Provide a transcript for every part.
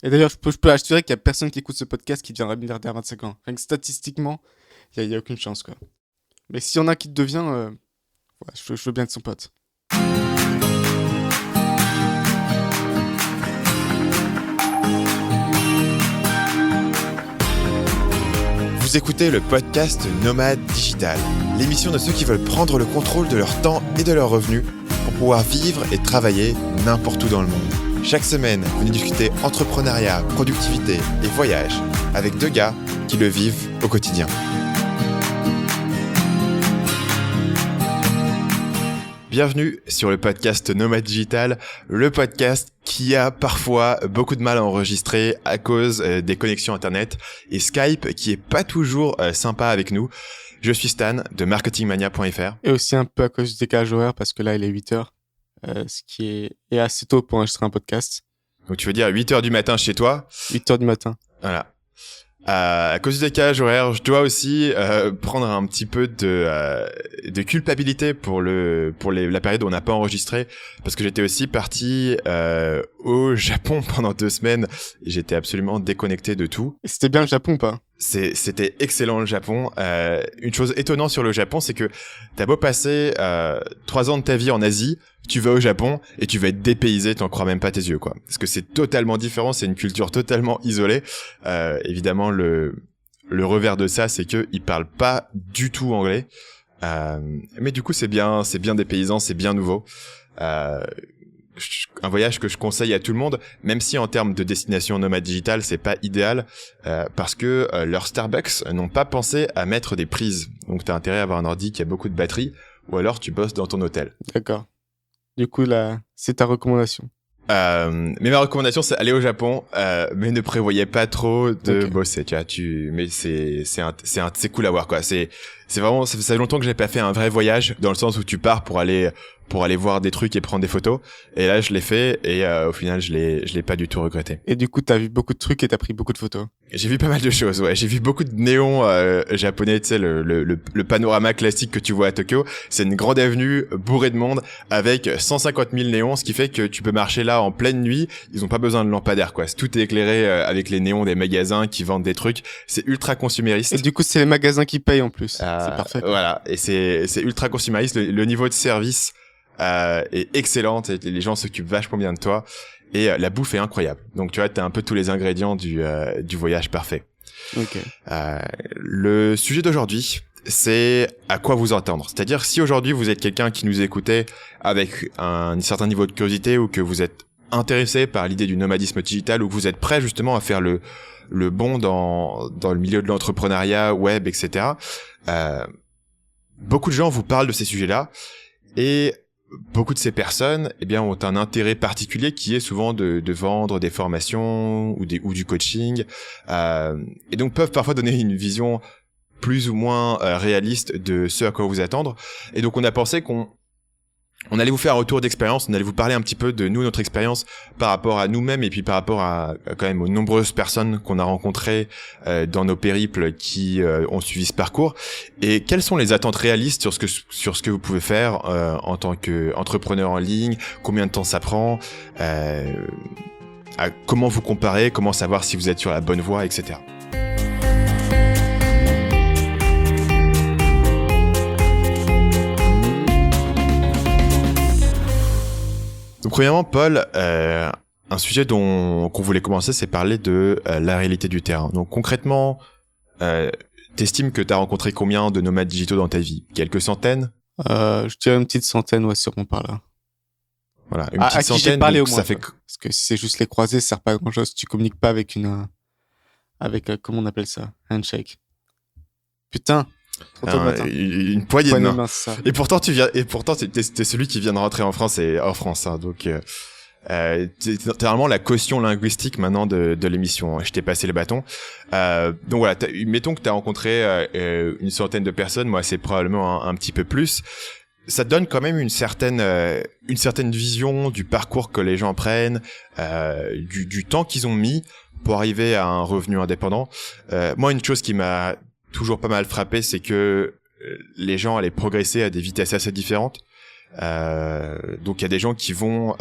Et d'ailleurs, je peux assurer qu'il y a personne qui écoute ce podcast qui deviendra milliardaire à 25 ans. Rien que statistiquement, il y a aucune chance, quoi. Mais s'il y en a qui devient, ouais, je veux bien être son pote. Vous écoutez le podcast Nomade Digital, l'émission de ceux qui veulent prendre le contrôle de leur temps et de leurs revenus pour pouvoir vivre et travailler n'importe où dans le monde. Chaque semaine, venez discuter entrepreneuriat, productivité et voyage avec deux gars qui le vivent au quotidien. Bienvenue sur le podcast Nomade Digital, le podcast qui a parfois beaucoup de mal à enregistrer à cause des connexions internet et Skype qui est pas toujours sympa avec nous. Je suis Stan de marketingmania.fr. Et aussi un peu à cause du décalage horaire parce que là, il est 8h, ce qui est assez tôt pour enregistrer un podcast. Donc tu veux dire 8h du matin chez toi. 8h du matin. Voilà. À cause du décalage horaire, je dois aussi prendre un petit peu de culpabilité pour la période où on n'a pas enregistré, parce que j'étais aussi parti au Japon pendant 2 semaines et j'étais absolument déconnecté de tout. Et c'était bien le Japon ou pas ? C'était excellent le Japon. Une chose étonnante sur le Japon, c'est que t'as beau passer 3 ans de ta vie en Asie, tu vas au Japon et tu vas être dépaysé, t'en crois même pas tes yeux, quoi. Parce que c'est totalement différent, c'est une culture totalement isolée. Évidemment, le revers de ça, c'est que ils parlent pas du tout anglais. Mais du coup, c'est bien dépaysant, c'est bien nouveau. Un voyage que je conseille à tout le monde, même si en termes de destination nomade digitale, c'est pas idéal, parce que leurs Starbucks n'ont pas pensé à mettre des prises. Donc t'as intérêt à avoir un ordi qui a beaucoup de batterie, ou alors tu bosses dans ton hôtel. D'accord. Du coup, là, c'est ta recommandation. Mais ma recommandation, c'est aller au Japon, mais ne prévoyez pas trop de bosser, tu vois. Mais c'est cool à voir, quoi. C'est vraiment, ça fait longtemps que j'ai pas fait un vrai voyage, dans le sens où tu pars pour aller voir des trucs et prendre des photos. Et là, je l'ai fait, et au final, je l'ai pas du tout regretté. Et du coup, t'as vu beaucoup de trucs et t'as pris beaucoup de photos. J'ai vu pas mal de choses, ouais. J'ai vu beaucoup de néons japonais, tu sais, le panorama classique que tu vois à Tokyo. C'est une grande avenue bourrée de monde avec 150 000 néons, ce qui fait que tu peux marcher là en pleine nuit. Ils ont pas besoin de lampadaires, quoi. Tout est éclairé avec les néons des magasins qui vendent des trucs. C'est ultra consumériste. Et du coup, c'est les magasins qui payent en plus. C'est parfait, quoi. Voilà. Et c'est ultra consumériste. Le niveau de service est excellent. Les gens s'occupent vachement bien de toi. Et la bouffe est incroyable. Donc tu vois, t'as un peu tous les ingrédients du voyage parfait. Ok. Le sujet d'aujourd'hui, c'est à quoi vous attendre. C'est-à-dire, si aujourd'hui vous êtes quelqu'un qui nous écoutait avec un certain niveau de curiosité, ou que vous êtes intéressé par l'idée du nomadisme digital, ou que vous êtes prêt justement à faire le bond dans le milieu de l'entrepreneuriat web, etc. Beaucoup de gens vous parlent de ces sujets-là, et beaucoup de ces personnes, eh bien, ont un intérêt particulier qui est souvent de vendre des formations ou du coaching, et donc peuvent parfois donner une vision plus ou moins réaliste de ce à quoi vous attendre. Et donc on a pensé qu'on allait vous faire un retour d'expérience, on allait vous parler un petit peu de nous, notre expérience par rapport à nous-mêmes, et puis par rapport à quand même aux nombreuses personnes qu'on a rencontrées dans nos périples qui ont suivi ce parcours, et quelles sont les attentes réalistes sur ce que vous pouvez faire en tant qu'entrepreneur en ligne, combien de temps ça prend, comment vous comparer, comment savoir si vous êtes sur la bonne voie, etc. Donc premièrement, Paul, un sujet qu'on voulait commencer, c'est parler de la réalité du terrain. Donc concrètement, t'estimes que t'as rencontré combien de nomades digitaux dans ta vie ? Quelques centaines ? Je dirais une petite centaine, ouais, sûrement par là. Voilà, une petite à centaine. Qui j'ai parlé donc au moins, ça fait... Parce que si c'est juste les croiser, ça sert pas à grand chose. Tu communiques pas avec comment on appelle ça ? Handshake. Putain. Une poignée de main. Ça. Et pourtant t'es celui qui vient de rentrer en France et hors France, hein, donc t'es vraiment la caution linguistique maintenant de l'émission. Je t'ai passé le bâton. Donc voilà, mettons que t'as rencontré une centaine de personnes. Moi, c'est probablement un petit peu plus. Ça te donne quand même une certaine vision du parcours que les gens prennent, du temps qu'ils ont mis pour arriver à un revenu indépendant. Moi, une chose qui m'a toujours pas mal frappé, c'est que les gens allaient progresser à des vitesses assez différentes. Donc il y a des gens qui vont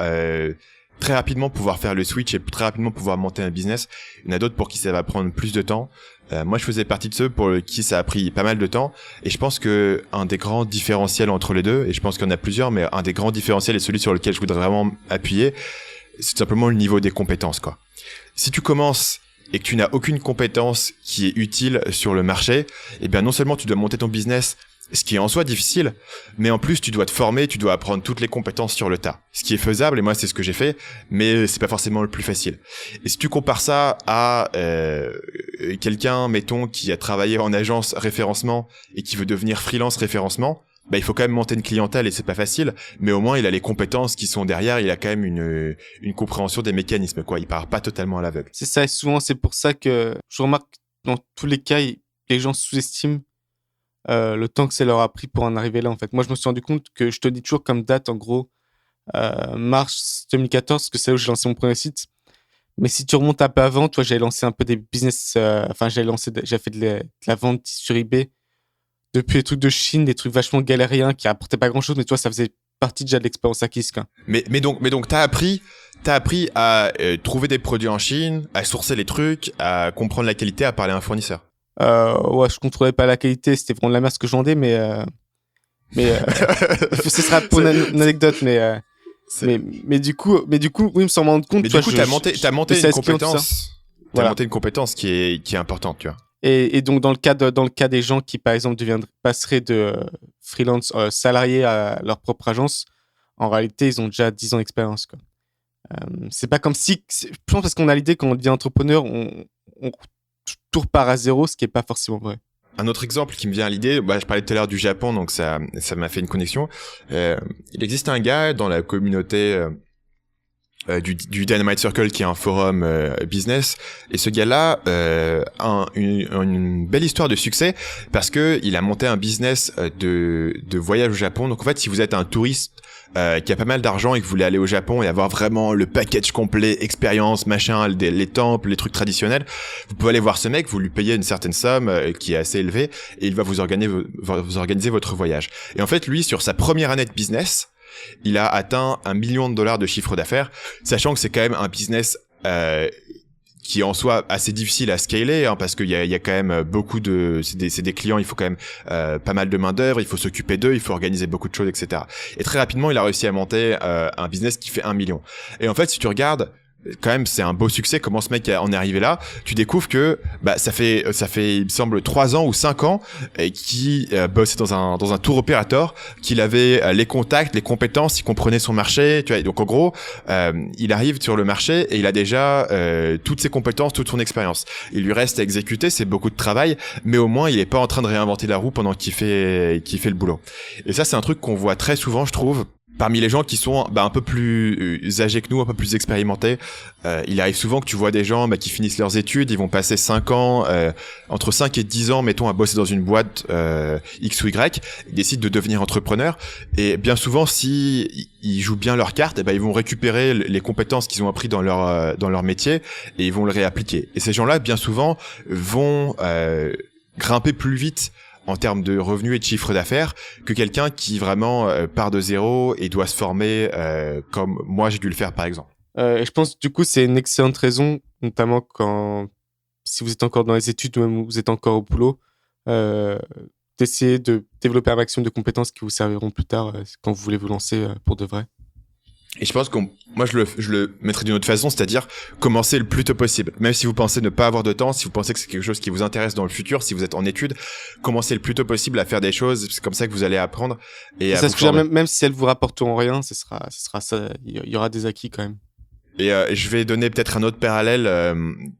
très rapidement pouvoir faire le switch et très rapidement pouvoir monter un business. Il y en a d'autres pour qui ça va prendre plus de temps. Moi, je faisais partie de ceux pour qui ça a pris pas mal de temps. Et je pense que un des grands différentiels entre les deux, et je pense qu'il y en a plusieurs, mais un des grands différentiels et celui sur lequel je voudrais vraiment appuyer, c'est tout simplement le niveau des compétences, quoi. Si tu commences et que tu n'as aucune compétence qui est utile sur le marché, eh bien non seulement tu dois monter ton business, ce qui est en soi difficile, mais en plus tu dois te former, tu dois apprendre toutes les compétences sur le tas. Ce qui est faisable, et moi c'est ce que j'ai fait, mais c'est pas forcément le plus facile. Et si tu compares ça à quelqu'un, mettons, qui a travaillé en agence référencement et qui veut devenir freelance référencement, bah il faut quand même monter une clientèle et c'est pas facile, mais au moins il a les compétences qui sont derrière, il a quand même une compréhension des mécanismes, quoi. Il part pas totalement à l'aveugle. C'est ça, et souvent c'est pour ça que je remarque dans tous les cas, les gens sous-estiment le temps que ça leur a pris pour en arriver là, en fait. Moi, je me suis rendu compte que je te dis toujours comme date, en gros, mars 2014, parce que c'est là où j'ai lancé mon premier site. Mais si tu remontes un peu avant, toi, j'avais lancé un peu des business, j'ai fait de la vente sur eBay, depuis les trucs de Chine, des trucs vachement galériens qui apportaient pas grand chose, mais toi, ça faisait partie déjà de l'expérience acquise, quoi. Mais donc t'as appris à trouver des produits en Chine, à sourcer les trucs, à comprendre la qualité, à parler à un fournisseur. Ouais, je contrôlais pas la qualité, c'était vraiment de la merde ce que je vendais, mais ce sera pour une anecdote, mais du coup, oui, me s'en rendre compte. Mais du coup, t'as monté une compétence. Voilà. T'as monté une compétence qui est importante, tu vois. Et donc dans le cas des gens qui par exemple passeraient de freelance salariés à leur propre agence, en réalité ils ont déjà 10 ans d'expérience, quoi. C'est pas comme si, je pense, parce qu'on a l'idée quand on devient entrepreneur, on tout repart à zéro, ce qui est pas forcément vrai. Un autre exemple qui me vient à l'idée, je parlais tout à l'heure du Japon, donc ça m'a fait une connexion. Il existe un gars dans la communauté du Dynamite Circle, qui est un forum business, et ce gars-là a une belle histoire de succès parce que il a monté un business de voyage au Japon. Donc en fait, si vous êtes un touriste qui a pas mal d'argent et que vous voulez aller au Japon et avoir vraiment le package complet, expérience, machin, les temples, les trucs traditionnels, vous pouvez aller voir ce mec, vous lui payez une certaine somme qui est assez élevée et il va vous organiser votre voyage. Et en fait, lui, sur sa première année de business, il a atteint $1 million de chiffre d'affaires, sachant que c'est quand même un business qui est en soi assez difficile à scaler, hein, parce qu'il y a quand même c'est des clients, il faut quand même pas mal de main d'œuvre, il faut s'occuper d'eux, il faut organiser beaucoup de choses, etc. Et très rapidement, il a réussi à monter un business qui fait 1 million. Et en fait, si tu regardes, quand même, c'est un beau succès. Comment ce mec en est arrivé là? Tu découvres que ça fait il me semble 3 ans ou 5 ans qui bossait dans un tour opérateur, qu'il avait les contacts, les compétences, il comprenait son marché, tu vois. Donc en gros, il arrive sur le marché et il a déjà toutes ses compétences, toute son expérience. Il lui reste à exécuter, c'est beaucoup de travail, mais au moins il est pas en train de réinventer la roue pendant qu'il fait le boulot. Et ça, c'est un truc qu'on voit très souvent, je trouve. Parmi les gens qui sont un peu plus âgés que nous, un peu plus expérimentés, il arrive souvent que tu vois des gens qui finissent leurs études, ils vont passer 5 ans, entre 5 et 10 ans, mettons, à bosser dans une boîte X ou Y, ils décident de devenir entrepreneurs, et bien souvent, si ils jouent bien leurs cartes, ils vont récupérer les compétences qu'ils ont appris dans leur métier, et ils vont le réappliquer. Et ces gens-là, bien souvent, vont grimper plus vite en termes de revenus et de chiffre d'affaires que quelqu'un qui vraiment part de zéro et doit se former comme moi j'ai dû le faire, par exemple. Et je pense du coup c'est une excellente raison, notamment si vous êtes encore dans les études ou même vous êtes encore au boulot, d'essayer de développer un maximum de compétences qui vous serviront plus tard quand vous voulez vous lancer pour de vrai. Et je pense moi je le mettrais d'une autre façon, c'est-à-dire commencer le plus tôt possible. Même si vous pensez ne pas avoir de temps, si vous pensez que c'est quelque chose qui vous intéresse dans le futur, si vous êtes en études, commencez le plus tôt possible à faire des choses. C'est comme ça que vous allez apprendre. Et ça se fait même si elles vous rapporteront rien, ce sera ça. Il y aura des acquis quand même. Et je vais donner peut-être un autre parallèle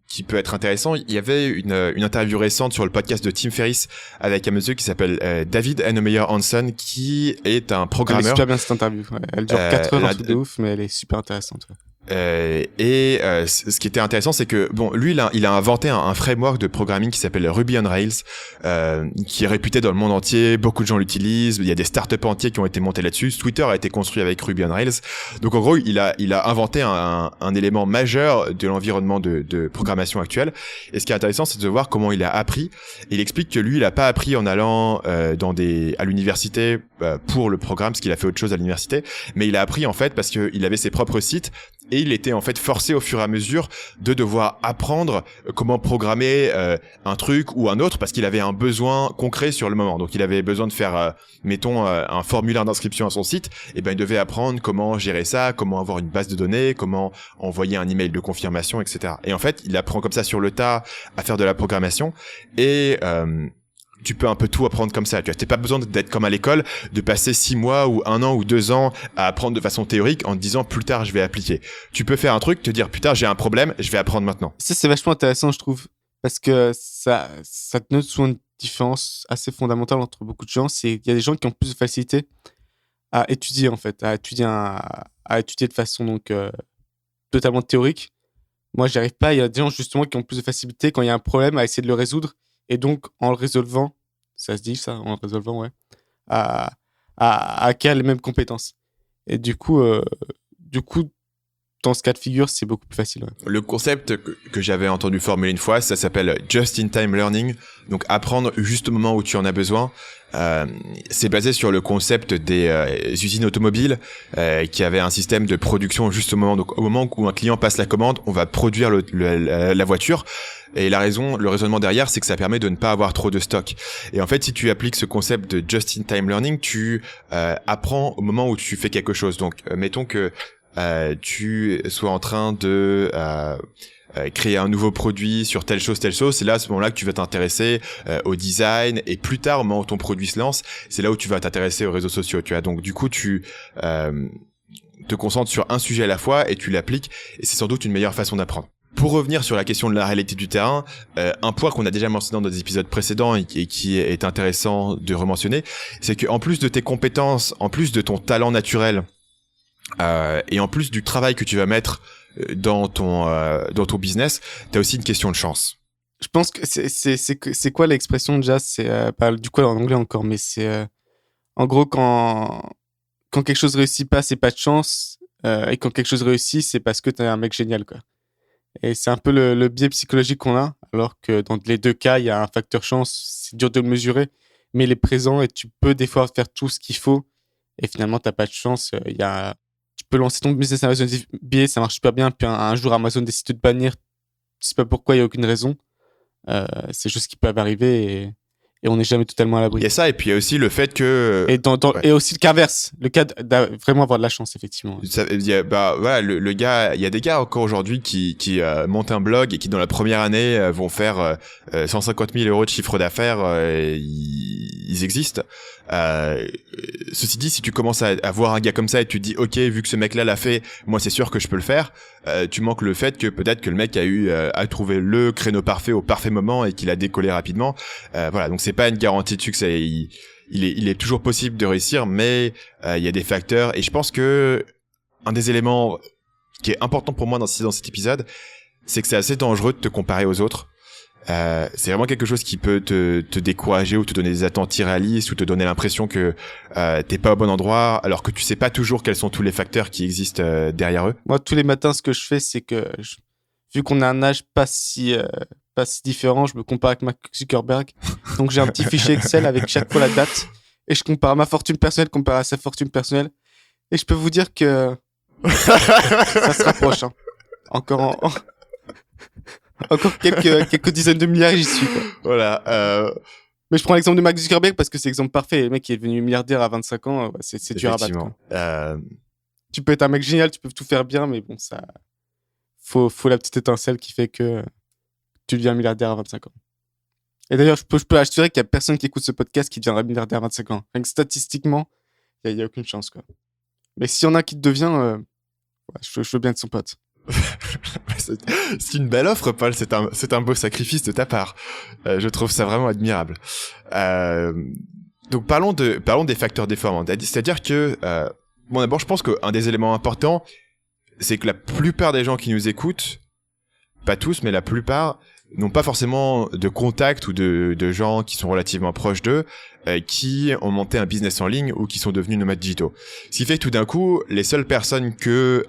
qui peut être intéressant. Il y avait une interview récente sur le podcast de Tim Ferriss avec un monsieur qui s's'appe David Heinemeier Hansson, qui est un programmeur. Elle est super bien cette interview. Ouais. Elle dure 4 heures, un truc de ouf, mais elle est super intéressante. Ouais. Ce qui était intéressant, c'est que lui il a inventé un framework de programming qui s'appelle Ruby on Rails, qui est réputé dans le monde entier. Beaucoup de gens l'utilisent. Il y a des startups entiers qui ont été montés là-dessus. Twitter a été construit avec Ruby on Rails. Donc en gros, il a inventé un élément majeur de l'environnement de programmation actuel. Et ce qui est intéressant, c'est de voir comment il a appris. Il explique que lui, il a pas appris en allant à l'université pour le programme, parce qu'il a fait autre chose à l'université, mais il a appris en fait parce qu'il avait ses propres sites et il était en fait forcé au fur et à mesure de devoir apprendre comment programmer un truc ou un autre parce qu'il avait un besoin concret sur le moment. Donc il avait besoin de faire mettons un formulaire d'inscription à son site, et ben il devait apprendre comment gérer ça, comment avoir une base de données, comment envoyer un email de confirmation, etc. Et en fait, il apprend comme ça sur le tas à faire de la programmation et tu peux un peu tout apprendre comme ça. Tu n'as pas besoin d'être comme à l'école, de passer 6 mois ou 1 an ou 2 ans à apprendre de façon théorique en te disant plus tard je vais appliquer. Tu peux faire un truc, te dire putain j'ai un problème, je vais apprendre maintenant. Ça, c'est vachement intéressant, je trouve, parce que ça te note souvent une différence assez fondamentale entre beaucoup de gens. C'est qu'il y a des gens qui ont plus de facilité à étudier, en fait, à étudier de façon donc totalement théorique. Moi, j'y arrive pas. Il y a des gens justement qui ont plus de facilité quand il y a un problème à essayer de le résoudre. Et donc, en le résolvant, ça se dit ça, en le résolvant, ouais, à acquérir les mêmes compétences. Et du coup, dans ce cas de figure, c'est beaucoup plus facile. Ouais. Le concept que j'avais entendu formuler une fois, ça s'appelle just-in-time learning. Donc, apprendre juste au moment où tu en as besoin. C'est basé sur le concept des usines automobiles qui avaient un système de production juste au moment. Donc, au moment où un client passe la commande, on va produire la voiture. Et le raisonnement derrière, c'est que ça permet de ne pas avoir trop de stock. Et en fait, si tu appliques ce concept de just-in-time learning, tu apprends au moment où tu fais quelque chose. Donc, mettons que tu sois en train de créer un nouveau produit sur telle chose, c'est là à ce moment-là que tu vas t'intéresser au design, et plus tard, au moment où ton produit se lance, c'est là où tu vas t'intéresser aux réseaux sociaux. Tu vois, donc du coup, tu te concentres sur un sujet à la fois et tu l'appliques, et c'est sans doute une meilleure façon d'apprendre. Pour revenir sur la question de la réalité du terrain, un point qu'on a déjà mentionné dans des épisodes précédents et qui est intéressant de rementionner, c'est qu'en plus de tes compétences, en plus de ton talent naturel, et en plus du travail que tu vas mettre dans ton business, t'as aussi une question de chance. Je pense que c'est quoi l'expression déjà ? C'est du coup en anglais encore, mais c'est en gros quand quelque chose réussit pas, c'est pas de chance, et quand quelque chose réussit, c'est parce que t'es un mec génial, quoi. Et c'est un peu le biais psychologique qu'on a, alors que dans les deux cas, il y a un facteur chance, c'est dur de le mesurer, mais il est présent et tu peux des fois faire tout ce qu'il faut, et finalement t'as pas de chance. Tu peux lancer ton business Amazon FBA, ça marche super bien, puis un jour Amazon décide de te bannir, tu sais pas pourquoi, il y a aucune raison. C'est juste qui peuvent arriver et on n'est jamais totalement à l'abri. Il y a ça, et puis il y a aussi le fait que... Et aussi le cas inverse, le cas de vraiment avoir de la chance, effectivement. Voilà, le gars, il y a des gars encore aujourd'hui qui montent un blog et qui dans la première année vont faire 150 000 € de chiffre d'affaires, ils existent. Ceci dit, si tu commences à voir un gars comme ça et tu te dis ok, vu que ce mec-là l'a fait, moi c'est sûr que je peux le faire, tu manques le fait que peut-être que le mec a trouvé le créneau parfait au parfait moment et qu'il a décollé rapidement. Voilà, donc c'est pas une garantie de succès. Il est toujours possible de réussir, mais il y a des facteurs, et je pense que un des éléments qui est important pour moi dans cet épisode, c'est que c'est assez dangereux de te comparer aux autres. C'est vraiment quelque chose qui peut te décourager ou te donner des attentes irréalistes ou te donner l'impression que t'es pas au bon endroit, alors que tu sais pas toujours quels sont tous les facteurs qui existent derrière eux. Moi, tous les matins, ce que je fais, c'est que vu qu'on a un âge pas si différent, je me compare avec Mark Zuckerberg. Donc j'ai un petit fichier Excel avec chaque fois la date et je compare ma fortune personnelle comparée à sa fortune personnelle, et je peux vous dire que ça se rapproche, hein. Encore quelques dizaines de milliards, j'y suis, quoi. Voilà. Mais je prends l'exemple de Mark Zuckerberg parce que c'est l'exemple parfait. Le mec qui est devenu milliardaire à 25 ans, c'est dur à battre, quoi. Tu peux être un mec génial, tu peux tout faire bien, mais bon, ça, faut la petite étincelle qui fait que tu deviens milliardaire à 25 ans. Et d'ailleurs, je peux assurer qu'il y a personne qui écoute ce podcast qui deviendra milliardaire à 25 ans. Donc, statistiquement, il y a aucune chance, quoi. Mais s'il y en a qui devient, je veux bien être son pote. C'est une belle offre, Paul. C'est un beau sacrifice de ta part. Je trouve ça vraiment admirable. Donc parlons des facteurs déformants. C'est-à-dire que bon, d'abord, je pense qu'un des éléments importants, c'est que la plupart des gens qui nous écoutent, pas tous, mais la plupart, n'ont pas forcément de contact ou de gens qui sont relativement proches d'eux, qui ont monté un business en ligne ou qui sont devenus nomades digitaux. Ce qui fait que tout d'un coup, les seules personnes que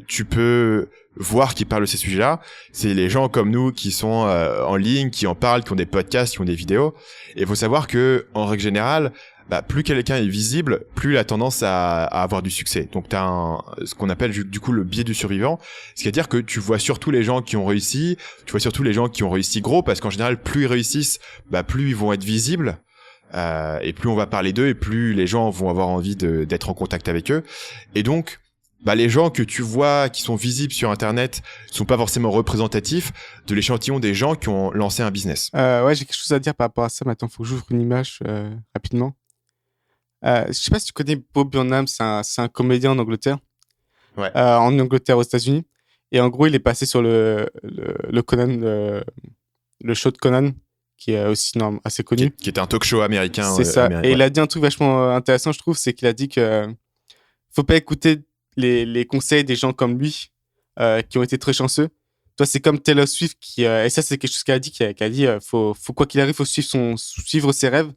tu peux voir qui parlent de ces sujets-là, c'est les gens comme nous qui sont en ligne, qui en parlent, qui ont des podcasts, qui ont des vidéos. Et il faut savoir que, en règle générale, plus quelqu'un est visible, plus il a tendance à avoir du succès. Donc t'as ce qu'on appelle du coup le biais du survivant, c'est-à-dire que tu vois surtout les gens qui ont réussi, tu vois surtout les gens qui ont réussi gros, parce qu'en général plus ils réussissent, plus ils vont être visibles. Et plus on va parler d'eux et plus les gens vont avoir envie d'être en contact avec eux. Et donc les gens que tu vois qui sont visibles sur internet sont pas forcément représentatifs de l'échantillon des gens qui ont lancé un business. Ouais, j'ai quelque chose à dire par rapport à ça. Maintenant, faut que j'ouvre une image rapidement. Je sais pas si tu connais Bob Burnham, c'est un comédien en Angleterre. Ouais. En Angleterre, aux États-Unis. Et en gros, il est passé sur le Conan, le show de Conan, qui est aussi assez connu. Qui est un talk show américain. C'est ça. Et il a dit un truc vachement intéressant, je trouve, c'est qu'il a dit que faut pas écouter les conseils des gens comme lui, qui ont été très chanceux. Toi, c'est comme Taylor Swift et ça, c'est quelque chose qu'elle a dit, qui a dit, faut quoi qu'il arrive, faut suivre ses rêves.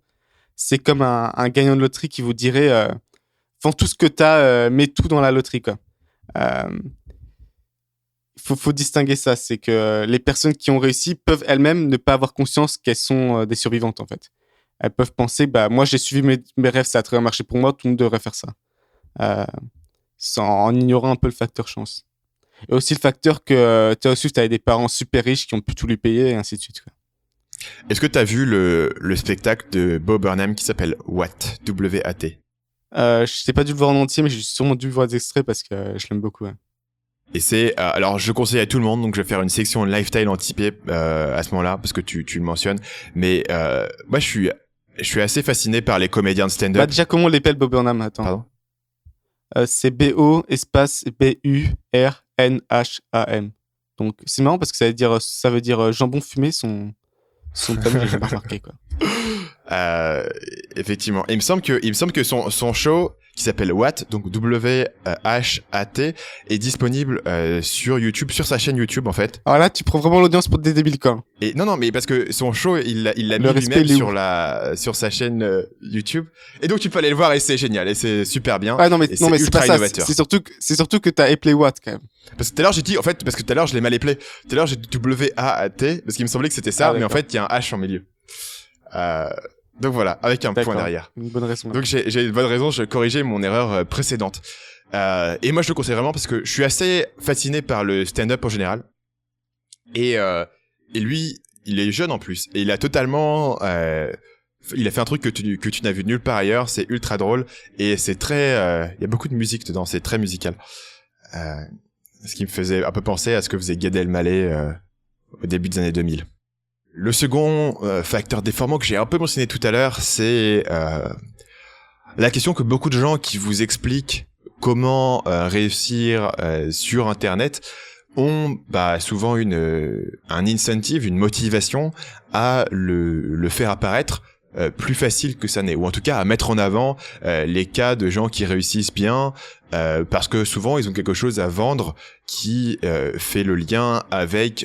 C'est comme un gagnant de loterie qui vous dirait, vends tout ce que t'as, mets tout dans la loterie, quoi. Faut distinguer ça, c'est que les personnes qui ont réussi peuvent elles-mêmes ne pas avoir conscience qu'elles sont des survivantes, en fait. Elles peuvent penser, moi j'ai suivi mes rêves, ça a très bien marché pour moi, tout le monde devrait faire ça. En ignorant un peu le facteur chance. Et aussi le facteur que Taylor Swift avait des parents super riches qui ont pu tout lui payer, et ainsi de suite, quoi. Est-ce que tu as vu le spectacle de Bob Burnham qui s'appelle What? W-A-T. Je n'ai pas dû le voir en entier, mais j'ai sûrement dû voir des extraits parce que je l'aime beaucoup. Ouais. Et c'est alors je conseille à tout le monde, donc je vais faire une section lifestyle anticipée à ce moment-là parce que tu le mentionnes. Mais moi je suis assez fasciné par les comédiens de stand-up. Déjà comment on l'appelle Bob Burnham? Attends. Pardon. C'est B-O espace B-U-R-N-H-A-M. Donc c'est marrant parce que ça veut dire jambon fumé, son thème, j'ai pas remarqué, quoi. Effectivement. Il me semble que son show qui s'appelle What, donc W-H-A-T, est disponible sur YouTube, sur sa chaîne YouTube en fait. Alors là, tu prends vraiment l'audience pour des débiles, quoi. Et non, mais parce que son show, il l'a mis lui-même sur sa chaîne YouTube. Et donc tu peux aller le voir et c'est génial et c'est super bien. Ah non mais c'est pas ça. C'est surtout que t'as appelé What quand même. Parce que tout à l'heure j'ai dit, en fait, parce que tout à l'heure je l'ai mal appelé. Tout à l'heure j'ai dit W-A-T parce qu'il me semblait que c'était ça, mais en fait il y a un H en milieu. Donc voilà, avec un point derrière. Une bonne raison. Donc j'ai une bonne raison, je corrigeais mon erreur précédente. Et moi je le conseille vraiment parce que je suis assez fasciné par le stand-up en général. Et lui, il est jeune en plus. Et il a totalement... il a fait un truc que tu n'as vu nulle part ailleurs. C'est ultra drôle. Et c'est très... il y a beaucoup de musique dedans, c'est très musical. Ce qui me faisait un peu penser à ce que faisait Gad Elmaleh au début des années 2000. Le second facteur déformant que j'ai un peu mentionné tout à l'heure, c'est la question que beaucoup de gens qui vous expliquent comment réussir sur Internet ont souvent un incentive, une motivation à le faire apparaître plus facile que ça n'est, ou en tout cas à mettre en avant les cas de gens qui réussissent bien, parce que souvent ils ont quelque chose à vendre qui fait le lien avec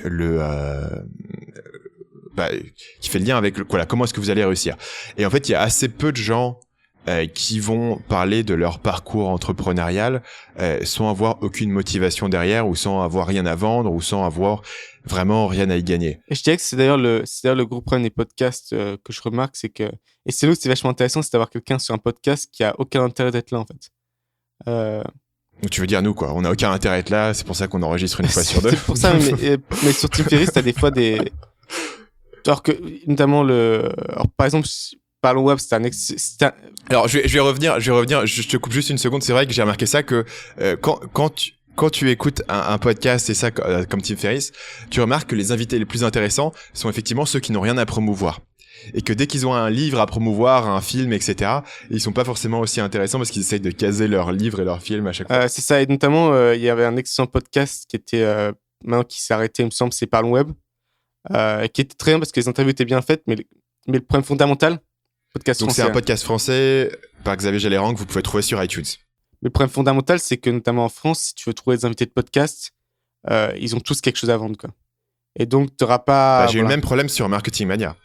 qui fait le lien avec comment est-ce que vous allez réussir. Et en fait, il y a assez peu de gens qui vont parler de leur parcours entrepreneurial sans avoir aucune motivation derrière, ou sans avoir rien à vendre, ou sans avoir vraiment rien à y gagner. Et je dirais que c'est d'ailleurs le gros problème des podcasts que je remarque, c'est que, et c'est là où c'est vachement intéressant, c'est d'avoir quelqu'un sur un podcast qui a aucun intérêt d'être là, en fait. Donc tu veux dire nous, quoi, on a aucun intérêt d'être là, c'est pour ça qu'on enregistre une fois sur deux. C'est pour ça, mais sur Tim Ferriss, t'as des fois alors que, notamment par exemple, parlons web, Alors je vais revenir, je te coupe juste une seconde, c'est vrai que j'ai remarqué ça que quand tu écoutes un podcast et ça comme Tim Ferriss, tu remarques que les invités les plus intéressants sont effectivement ceux qui n'ont rien à promouvoir. Et que dès qu'ils ont un livre à promouvoir, un film, etc., ils sont pas forcément aussi intéressants parce qu'ils essayent de caser leur livre et leur film à chaque fois. C'est ça, et notamment, il y avait un excellent podcast qui était, maintenant qui s'est arrêté, il me semble, c'est Parlons Web, qui était très bien parce que les interviews étaient bien faites, mais le problème fondamental, podcast donc français. C'est un podcast français par Xavier Jalérand que vous pouvez trouver sur iTunes. Mais le problème fondamental, c'est que notamment en France, si tu veux trouver des invités de podcast, ils ont tous quelque chose à vendre, quoi. Et donc, tu n'auras pas... J'ai eu le même problème sur Marketing Mania.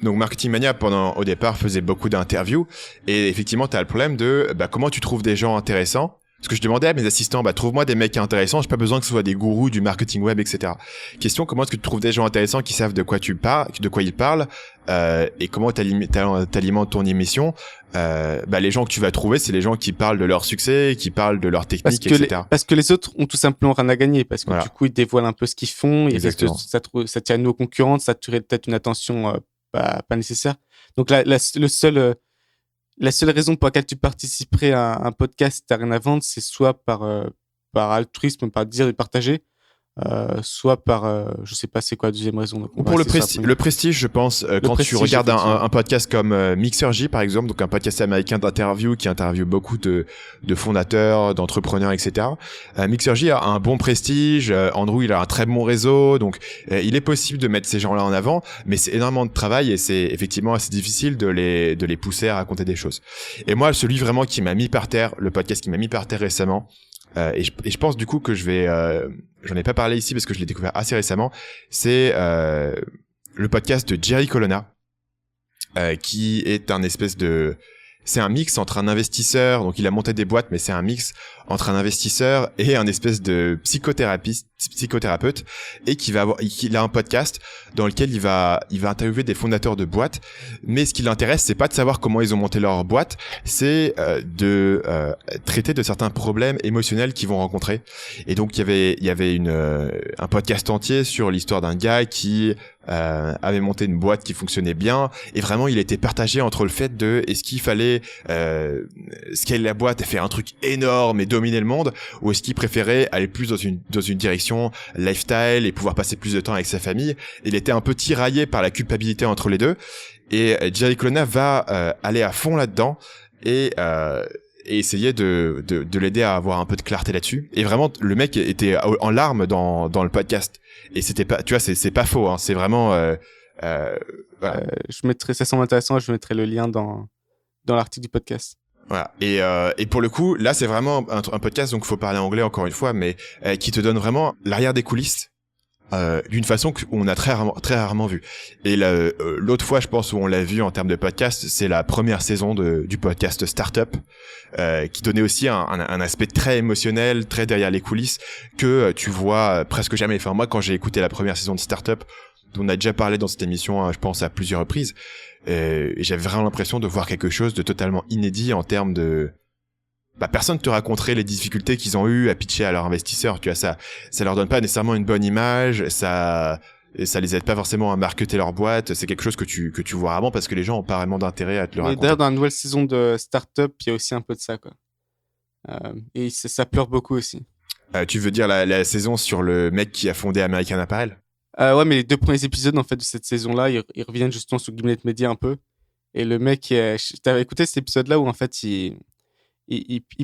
Donc Marketing Mania au départ faisait beaucoup d'interviews et effectivement tu as le problème de comment tu trouves des gens intéressants Parce que je demandais à mes assistants, trouve-moi des mecs intéressants, j'ai pas besoin que ce soit des gourous du marketing web, etc. Question, comment est-ce que tu trouves des gens intéressants qui savent de quoi ils parlent, et comment t'alimentes ton émission? Les gens que tu vas trouver, c'est les gens qui parlent de leur succès, qui parlent de leur technique, etc. Parce que les autres ont tout simplement rien à gagner, parce que du coup, ils dévoilent un peu ce qu'ils font, ils risquent ça tire nos concurrents, ça tuerait peut-être une attention pas nécessaire. Donc la seule raison pour laquelle tu participerais à un podcast, t'as rien à vendre, c'est soit par altruisme, par dire et partager, soit par, je sais pas c'est quoi la deuxième raison. Donc pour le prestige, je pense, tu regardes un podcast comme Mixergy, par exemple, donc un podcast américain d'interview qui interviewe beaucoup de fondateurs, d'entrepreneurs, etc. Mixergy a un bon prestige, Andrew, il a un très bon réseau, donc il est possible de mettre ces gens-là en avant, mais c'est énormément de travail et c'est effectivement assez difficile de les pousser à raconter des choses. Et moi, celui vraiment qui m'a mis par terre, le podcast qui m'a mis par terre récemment, et je pense du coup que je vais, j'en ai pas parlé ici parce que je l'ai découvert assez récemment, c'est le podcast de Jerry Colonna, qui est c'est un mix entre un investisseur, donc il a monté des boîtes, mais c'est un mix entre un investisseur et un espèce de psychothérapeute, et il a un podcast dans lequel il va interviewer des fondateurs de boîtes, mais ce qui l'intéresse, c'est pas de savoir comment ils ont monté leur boîte, c'est de traiter de certains problèmes émotionnels qu'ils vont rencontrer. Et donc il y avait un podcast entier sur l'histoire d'un gars qui avait monté une boîte qui fonctionnait bien, et vraiment il était partagé entre le fait de est-ce qu'il fallait scaler la boîte et faire un truc énorme et dominer le monde, ou est-ce qu'il préférait aller plus dans une direction lifestyle et pouvoir passer plus de temps avec sa famille. Il était un peu tiraillé par la culpabilité entre les deux, et Jerry Colonna va aller à fond là-dedans et essayer de l'aider à avoir un peu de clarté là-dessus. Et vraiment, le mec était en larmes dans le podcast. Et c'était pas, tu vois, c'est pas faux, hein. C'est vraiment, voilà. Je mettrai, ça semble intéressant, je mettrai le lien dans l'article du podcast. Voilà. Et pour le coup, là, c'est vraiment un podcast, donc faut parler anglais encore une fois, mais qui te donne vraiment l'arrière des coulisses. D'une façon qu'on a très rarement vu. Et l'autre fois, je pense, où on l'a vu en termes de podcast, c'est la première saison du podcast Startup, qui donnait aussi un aspect très émotionnel, très derrière les coulisses, que tu vois presque jamais. Enfin, moi, quand j'ai écouté la première saison de Startup, dont on a déjà parlé dans cette émission, je pense, à plusieurs reprises, j'avais vraiment l'impression de voir quelque chose de totalement inédit en termes de... personne te raconterait les difficultés qu'ils ont eu à pitcher à leurs investisseurs, tu vois, ça leur donne pas nécessairement une bonne image, ça les aide pas forcément à marketer leur boîte, c'est quelque chose que tu vois rarement parce que les gens ont pas vraiment d'intérêt à te le raconter. D'ailleurs, dans la nouvelle saison de Startup, il y a aussi un peu de ça, quoi. Et ça pleure beaucoup aussi. Tu veux dire la saison sur le mec qui a fondé American Apparel? Ouais, mais les 2 premiers épisodes, en fait, de cette saison-là, ils reviennent justement sur Gimlet Media un peu. Et le mec, t'avais écouté cet épisode-là où, en fait, il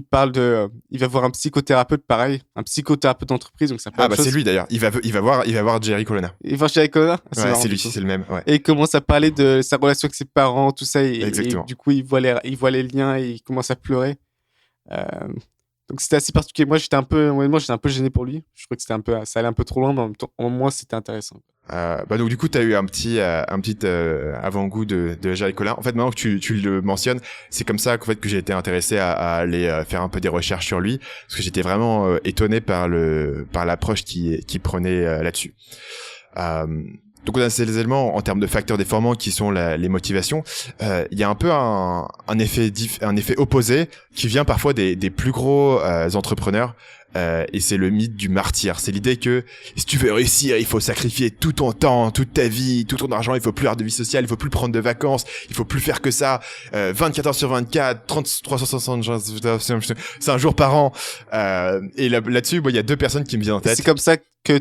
parle il va voir un psychothérapeute, pareil, un psychothérapeute d'entreprise, donc ça peut c'est lui d'ailleurs. Il va voir Jerry Colonna. Il va voir Jerry Colonna. C'est lui, c'est le même. Ouais. Et il commence à parler de sa relation avec ses parents, tout ça. Exactement. Et du coup, il voit les liens et il commence à pleurer. Donc c'était assez particulier. Moi, j'étais un peu gêné pour lui. Je crois que ça allait un peu trop loin, mais en même temps, au moins, c'était intéressant. Donc du coup, t'as eu un petit avant-goût de Jerry Colonna. En fait, maintenant que tu le mentionnes, c'est comme ça qu'en fait que j'ai été intéressé à aller faire un peu des recherches sur lui, parce que j'étais vraiment étonné par l'approche qui prenait là-dessus. Donc on a ces éléments en termes de facteurs déformants qui sont les motivations. Il y a un peu un effet opposé qui vient parfois des plus gros entrepreneurs. Et c'est le mythe du martyr. C'est l'idée que si tu veux réussir, il faut sacrifier tout ton temps, toute ta vie, tout ton argent. Il faut plus avoir de vie sociale, il faut plus prendre de vacances, il faut plus faire que ça. 24 heures sur 24, 365 jours par an. Et là-dessus, il y a 2 personnes qui me viennent en tête. C'est comme ça que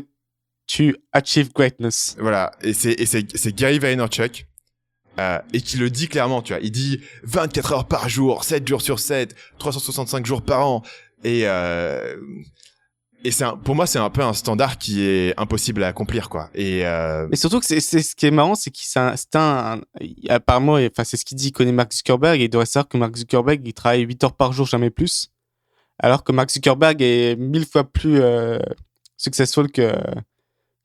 tu achieve greatness. Voilà. Et c'est Gary Vaynerchuk. Et qui le dit clairement, tu vois. Il dit 24 heures par jour, 7 jours sur 7, 365 jours par an. Et pour moi, c'est un peu un standard qui est impossible à accomplir, quoi. Mais surtout que c'est ce qui est marrant, c'est apparemment, enfin, c'est ce qu'il dit, il connaît Mark Zuckerberg, et il devrait savoir que Mark Zuckerberg, il travaille 8 heures par jour, jamais plus. Alors que Mark Zuckerberg est 1000 fois plus successful que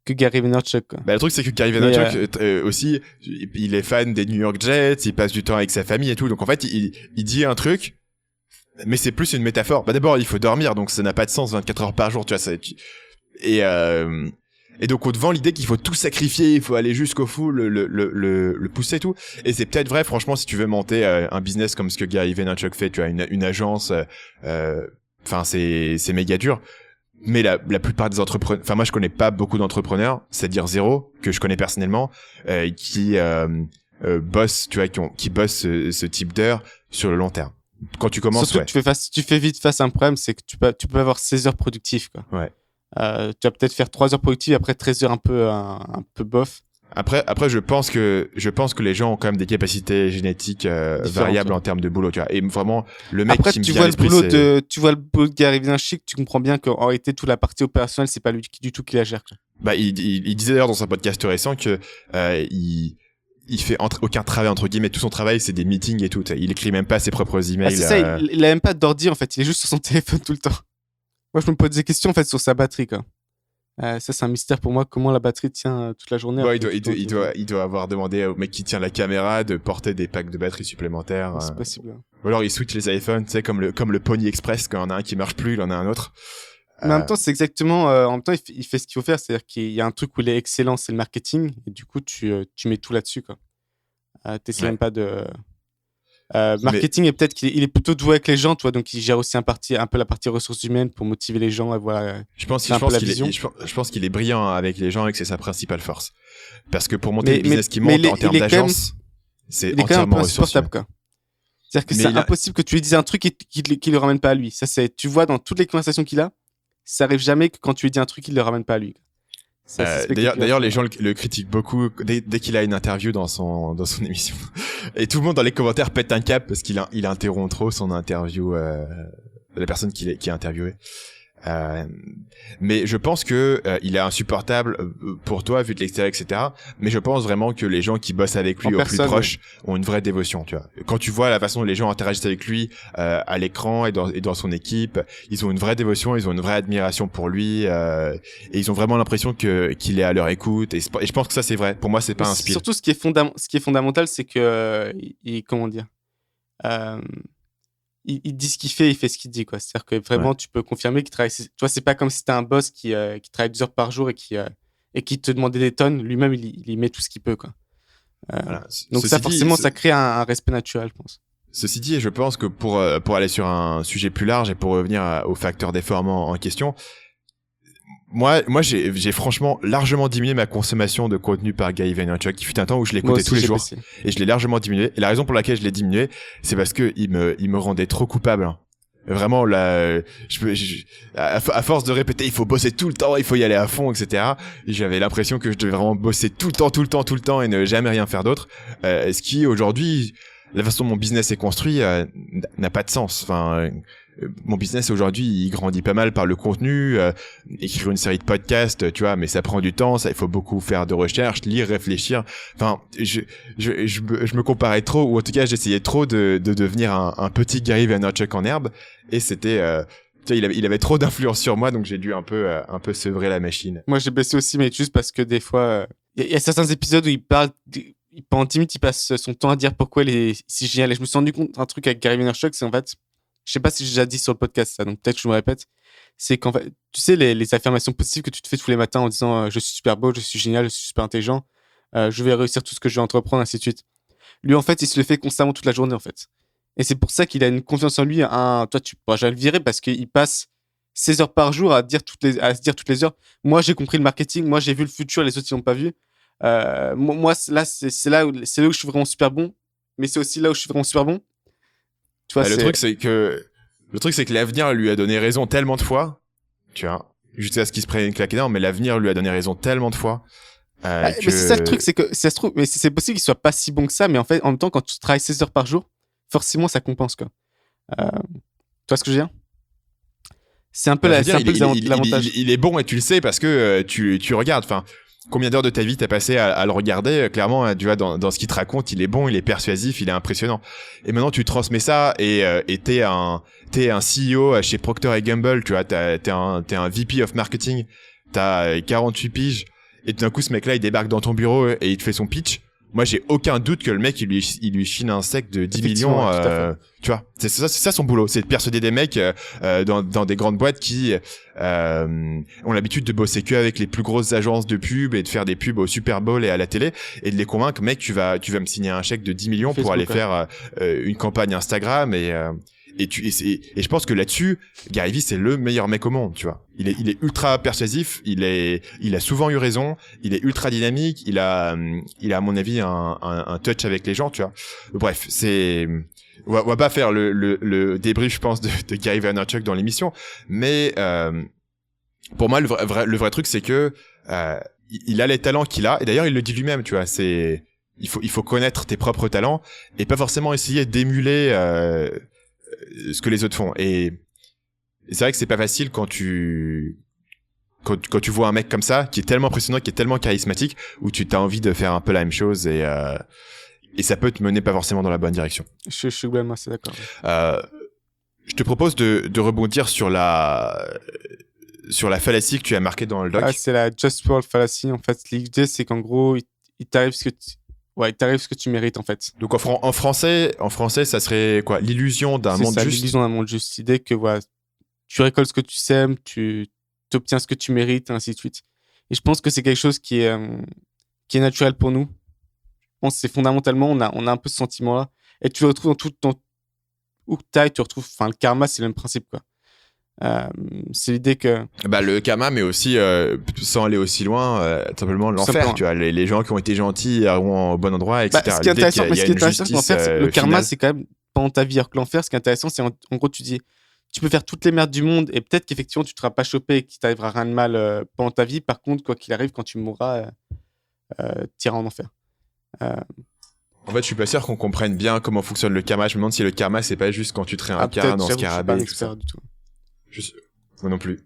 Gary Vaynerchuk, quoi. Le truc, c'est que Gary Vaynerchuk aussi, il est fan des New York Jets, il passe du temps avec sa famille et tout. Donc en fait, il dit un truc, mais c'est plus une métaphore. Bah d'abord, il faut dormir, donc ça n'a pas de sens 24 heures par jour, tu vois. Et donc on te vend l'idée qu'il faut tout sacrifier, il faut aller jusqu'au fou, le pousser et tout. Et c'est peut-être vrai, franchement, si tu veux monter un business comme ce que Gary Vaynerchuk fait, tu as une agence, enfin c'est méga dur. Mais la plupart des entrepreneurs, enfin moi je connais pas beaucoup d'entrepreneurs, c'est-à-dire zéro, que je connais personnellement, qui bossent, tu vois, qui bossent ce type d'heures sur le long terme. Quand tu commences, surtout que tu fais vite face à un problème, c'est que tu peux avoir 16 heures productives, quoi. Ouais. Tu vas peut-être faire 3 heures productives, après 13 heures un peu bof. Après, je pense que les gens ont quand même des capacités génétiques variables en termes de boulot, tu vois. Et vraiment, le mec après, qui me vient à l'esprit, tu vois le boulot de Gary Vaynerchuk, tu comprends bien qu'en réalité, toute la partie opérationnelle, c'est pas lui du tout qui la gère, quoi. Bah, il disait d'ailleurs dans un podcast récent que il fait aucun travail entre guillemets, tout son travail c'est des meetings et tout. Il écrit même pas ses propres emails. C'est ça, il a même pas d'ordi en fait, il est juste sur son téléphone tout le temps. Moi, je me pose des questions en fait sur sa batterie, quoi. Ça, c'est un mystère pour moi, comment la batterie tient toute la journée. Ouais, il doit avoir demandé au mec qui tient la caméra de porter des packs de batterie supplémentaires. C'est possible. Ou alors il switch les iPhones, tu sais, comme le Pony Express, quand il y en a un qui marche plus, il en a un autre. Mais en même temps, c'est exactement. En même temps, il fait ce qu'il faut faire, c'est-à-dire qu'il y a un truc où il est excellent, c'est le marketing, et du coup, tu mets tout là-dessus, quoi. T'essaies même pas de. Marketing, et peut-être qu'il est plutôt doué avec les gens, toi, donc il gère aussi un peu la partie ressources humaines pour motiver les gens, et voilà. Je pense qu'il est brillant avec les gens et que c'est sa principale force. Parce que pour monter le business qui monte en termes d'agence, c'est entièrement insupportable, quoi. C'est-à-dire que c'est impossible que tu lui dises un truc qui le ramène pas à lui. Ça, tu vois dans toutes les conversations qu'il a, ça arrive jamais que quand tu lui dis un truc, il le ramène pas à lui. D'ailleurs, les gens le critiquent beaucoup dès qu'il a une interview dans son émission. Et tout le monde dans les commentaires pète un cap parce qu'il interrompt trop son interview, la personne qui est interviewée. Mais je pense que il est insupportable pour toi vu de l'extérieur, etc. Mais je pense vraiment que les gens qui bossent avec lui au plus proche ont une vraie dévotion, tu vois. Quand tu vois la façon dont les gens interagissent avec lui à l'écran et dans son équipe, ils ont une vraie dévotion, ils ont une vraie admiration pour lui et ils ont vraiment l'impression qu'il est à leur écoute. Et je pense que ça c'est vrai. Pour moi, c'est pas un speed. Surtout, ce qui est fondamental, c'est que comment dire. Il dit ce qu'il fait, il fait ce qu'il dit, quoi. C'est-à-dire que vraiment, tu peux confirmer qu'il travaille. Tu vois, c'est pas comme si c'était un boss qui travaille 2 heures par jour et qui te demandait des tonnes. Lui-même, il y met tout ce qu'il peut, quoi. Voilà. Donc ça, forcément, ça crée un respect naturel, je pense. Ceci dit, je pense que pour aller sur un sujet plus large et pour revenir au facteur déformant en question, moi, j'ai franchement largement diminué ma consommation de contenu par Gary Vaynerchuk. Il fut un temps où je l'écoutais tous les jours et je l'ai largement diminué. Et la raison pour laquelle je l'ai diminué, c'est parce que il me rendait trop coupable. Vraiment, là, à force de répéter, il faut bosser tout le temps, il faut y aller à fond, etc. J'avais l'impression que je devais vraiment bosser tout le temps et ne jamais rien faire d'autre. Ce qui, aujourd'hui, la façon dont mon business est construit, n'a pas de sens. Enfin, mon business aujourd'hui, il grandit pas mal par le contenu, écrire une série de podcasts, tu vois, mais ça prend du temps, il faut beaucoup faire de recherches, lire, réfléchir. Enfin, je me comparais trop, ou en tout cas, j'essayais trop de devenir un petit Gary Vaynerchuk en herbe, et c'était, tu vois, il avait trop d'influence sur moi, donc j'ai dû un peu sevrer la machine. Moi, j'ai baissé aussi, mais juste parce que des fois, il y a certains épisodes où pendant 10 minutes, il passe son temps à dire pourquoi il est si génial. Et je me suis rendu compte d'un truc avec Gary Vaynerchuk, c'est en fait, je sais pas si j'ai déjà dit sur le podcast ça, donc peut-être que je me répète, c'est qu'en fait, tu sais, les affirmations positives que tu te fais tous les matins en disant je suis super beau, je suis génial, je suis super intelligent, je vais réussir tout ce que je vais entreprendre, ainsi de suite. Lui, en fait, il se le fait constamment toute la journée, en fait. Et c'est pour ça qu'il a une confiance en lui. Toi, tu pourras jamais le virer parce qu'il passe 16 heures par jour à se dire toutes les heures. Moi, j'ai compris le marketing, moi, j'ai vu le futur, les autres, ils l'ont pas vu. Moi, là, c'est là où je suis vraiment super bon, mais c'est aussi là où je suis vraiment super bon. Tu vois, le truc c'est que l'avenir lui a donné raison tellement de fois, tu vois, jusqu'à ce qu'il se prenne une claque énorme, mais l'avenir lui a donné raison tellement de fois. Mais c'est ça le truc, c'est que ça se trouve, mais c'est possible qu'il soit pas si bon que ça, mais en fait, en même temps, quand tu travailles 16 heures par jour, forcément, ça compense, quoi. Tu vois ce que je veux dire? C'est un peu l'avantage. Il est bon et tu le sais parce que tu regardes, enfin. Combien d'heures de ta vie t'as passé à le regarder? Clairement, tu vois, dans ce qu'il te raconte, il est bon, il est persuasif, il est impressionnant. Et maintenant, tu transmets ça et t'es un CEO chez Procter & Gamble, tu vois, t'es un VP of marketing, t'as 48 piges et tout d'un coup, ce mec-là, il débarque dans ton bureau et il te fait son pitch. moi j'ai aucun doute que le mec il lui file un sec de 10 millions, Effectivement, tout à fait. tu vois. C'est ça son boulot, c'est de persuader des mecs dans des grandes boîtes qui ont l'habitude de bosser que avec les plus grosses agences de pub et de faire des pubs au Super Bowl et à la télé, et de les convaincre, mec, tu vas me signer un chèque de 10 millions pour aller faire une campagne Instagram et je pense que là-dessus, Gary Vee, c'est le meilleur mec au monde, tu vois. Il est ultra persuasif, il a souvent eu raison, il est ultra dynamique, il a à mon avis un touch avec les gens, tu vois. Bref, on va pas faire le débrief, je pense, de Gary Vaynerchuk dans l'émission, mais pour moi, le vrai truc, c'est que il a les talents qu'il a, et d'ailleurs, il le dit lui-même, tu vois. Il faut connaître tes propres talents et pas forcément essayer d'émuler ce que les autres font. Et c'est vrai que c'est pas facile quand tu vois un mec comme ça, qui est tellement impressionnant, qui est tellement charismatique, où tu t'as envie de faire un peu la même chose, et ça peut te mener pas forcément dans la bonne direction. Je suis globalement assez d'accord. Je te propose de rebondir sur la fallacie que tu as marquée dans le doc. Ah, c'est la Just World Fallacy. En fait, l'idée, c'est qu'en gros, il t'arrive ce que tu mérites, en fait. Donc en français, ça serait quoi? L'illusion d'un monde juste. L'illusion d'un monde juste. L'idée que voilà, tu récoltes ce que tu sèmes, tu obtiens ce que tu mérites, et ainsi de suite. Et je pense que c'est quelque chose qui est naturel pour nous. Je pense que c'est fondamentalement, on a un peu ce sentiment-là. Et tu le retrouves où que t'ailles, tu retrouves. Enfin, le karma, c'est le même principe, quoi. C'est l'idée que le karma, mais aussi sans aller aussi loin, simplement l'enfer, tu vois, les gens qui ont été gentils iront au bon endroit, etc. Ce qui est intéressant, le karma, c'est quand même pendant ta vie, alors que l'enfer, ce qui est intéressant, c'est en gros, tu dis, tu peux faire toutes les merdes du monde et peut-être qu'effectivement tu ne seras pas chopé et qu'il t'arrivera rien de mal pendant ta vie. Par contre, quoi qu'il arrive, quand tu mourras, tu iras en enfer. En fait, je suis pas sûr qu'on comprenne bien comment fonctionne le karma. Je me demande si le karma, c'est pas juste quand tu te réincarnes dans Scarabée. Je suis pas un expert du tout. Moi non plus.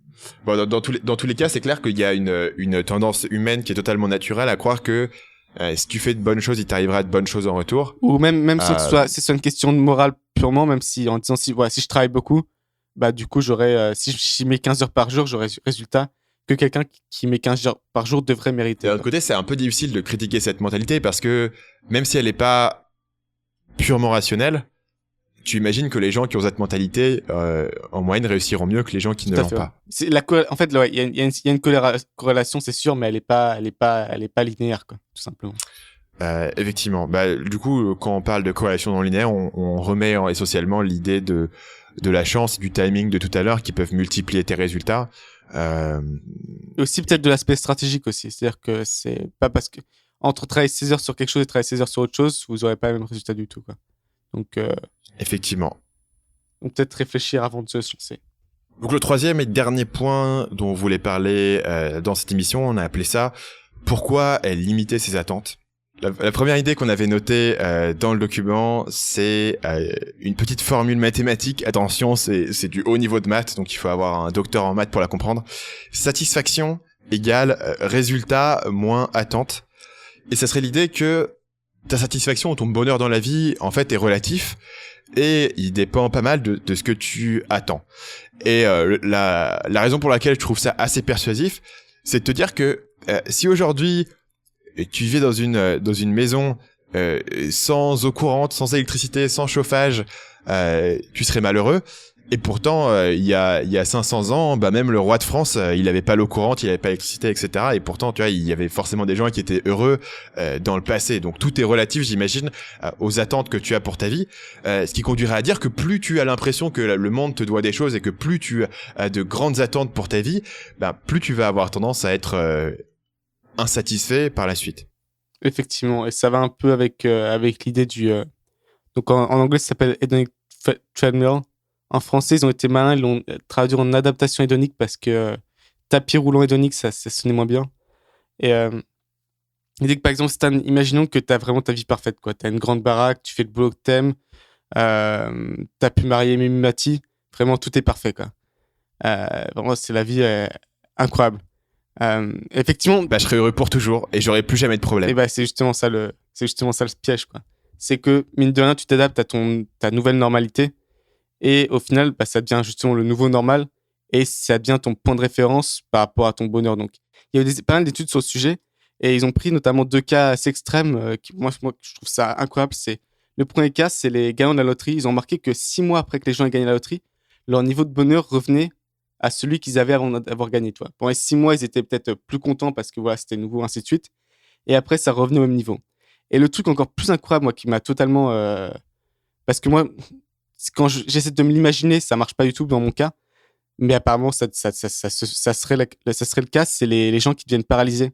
Bon, dans tous les cas, c'est clair qu'il y a une tendance humaine qui est totalement naturelle à croire que si tu fais de bonnes choses, il t'arrivera de bonnes choses en retour. Ou même sans que c'est une question de morale purement, même si en disant si je travaille beaucoup, bah du coup j'aurais si je mets 15 heures par jour, j'aurais résultat que quelqu'un qui met 15 heures par jour devrait mériter. D'un autre côté, c'est un peu difficile de critiquer cette mentalité parce que même si elle est pas purement rationnelle, tu imagines que les gens qui ont cette mentalité, en moyenne, réussiront mieux que les gens qui ne l'ont pas. En fait, il y a une corrélation, c'est sûr, mais elle est pas linéaire, quoi, tout simplement. Effectivement. Du coup, quand on parle de corrélation non linéaire, on remet essentiellement l'idée de la chance et du timing de tout à l'heure qui peuvent multiplier tes résultats. Et aussi peut-être de l'aspect stratégique aussi. C'est-à-dire que c'est pas parce que entre travailler 16 heures sur quelque chose et travailler 16 heures sur autre chose, vous n'aurez pas le même résultat du tout, quoi. Donc, effectivement. Donc peut-être réfléchir avant de se lancer. Donc le troisième et dernier point dont on voulait parler dans cette émission, on a appelé ça « Pourquoi limiter ses attentes ?» La première idée qu'on avait notée dans le document, c'est une petite formule mathématique. Attention, c'est du haut niveau de maths, donc il faut avoir un docteur en maths pour la comprendre. Satisfaction égale résultat moins attente. Et ça serait l'idée que ta satisfaction ou ton bonheur dans la vie, en fait, est relatif et il dépend pas mal de ce que tu attends. Et la raison pour laquelle je trouve ça assez persuasif, c'est de te dire que si aujourd'hui tu vivais dans une maison sans eau courante, sans électricité, sans chauffage, tu serais malheureux. Et pourtant, il y a 500 ans, même le roi de France, il avait pas l'eau courante, il avait pas l'électricité, etc. Et pourtant, tu vois, il y avait forcément des gens qui étaient heureux dans le passé. Donc tout est relatif, j'imagine, aux attentes que tu as pour ta vie. Ce qui conduirait à dire que plus tu as l'impression que le monde te doit des choses et que plus tu as de grandes attentes pour ta vie, plus tu vas avoir tendance à être insatisfait par la suite. Effectivement, et ça va un peu avec l'idée du... Donc en anglais, ça s'appelle hedonic treadmill. En français, ils ont été malins, ils l'ont traduit en adaptation hédonique parce que tapis roulant hédonique, ça sonnait moins bien. Et il dit que par exemple, imaginons que tu as vraiment ta vie parfaite, quoi. Tu as une grande baraque, tu fais le boulot que t'aimes, tu as pu marier Mimi Mati, vraiment tout est parfait, quoi. Vraiment, c'est la vie incroyable. Effectivement, je serais heureux pour toujours et j'aurais plus jamais de problème. Et c'est justement ça le piège, quoi. C'est que mine de rien, tu t'adaptes à ta nouvelle normalité. Et au final, ça devient justement le nouveau normal et ça devient ton point de référence par rapport à ton bonheur. Donc, il y a eu pas mal d'études sur le sujet Et ils ont pris notamment 2 cas assez extrêmes, moi, je trouve ça incroyable. C'est le premier cas, c'est les gagnants de la loterie. Ils ont remarqué que 6 mois après que les gens aient gagné la loterie, leur niveau de bonheur revenait à celui qu'ils avaient avant d'avoir gagné, tu vois. Pendant les 6 mois, ils étaient peut-être plus contents parce que voilà, c'était nouveau, ainsi de suite. Et après, ça revenait au même niveau. Et le truc encore plus incroyable, moi, qui m'a totalement... parce que moi, quand j'essaie de me l'imaginer, ça marche pas du tout dans mon cas. Mais apparemment, ça serait le cas, c'est les gens qui deviennent paralysés.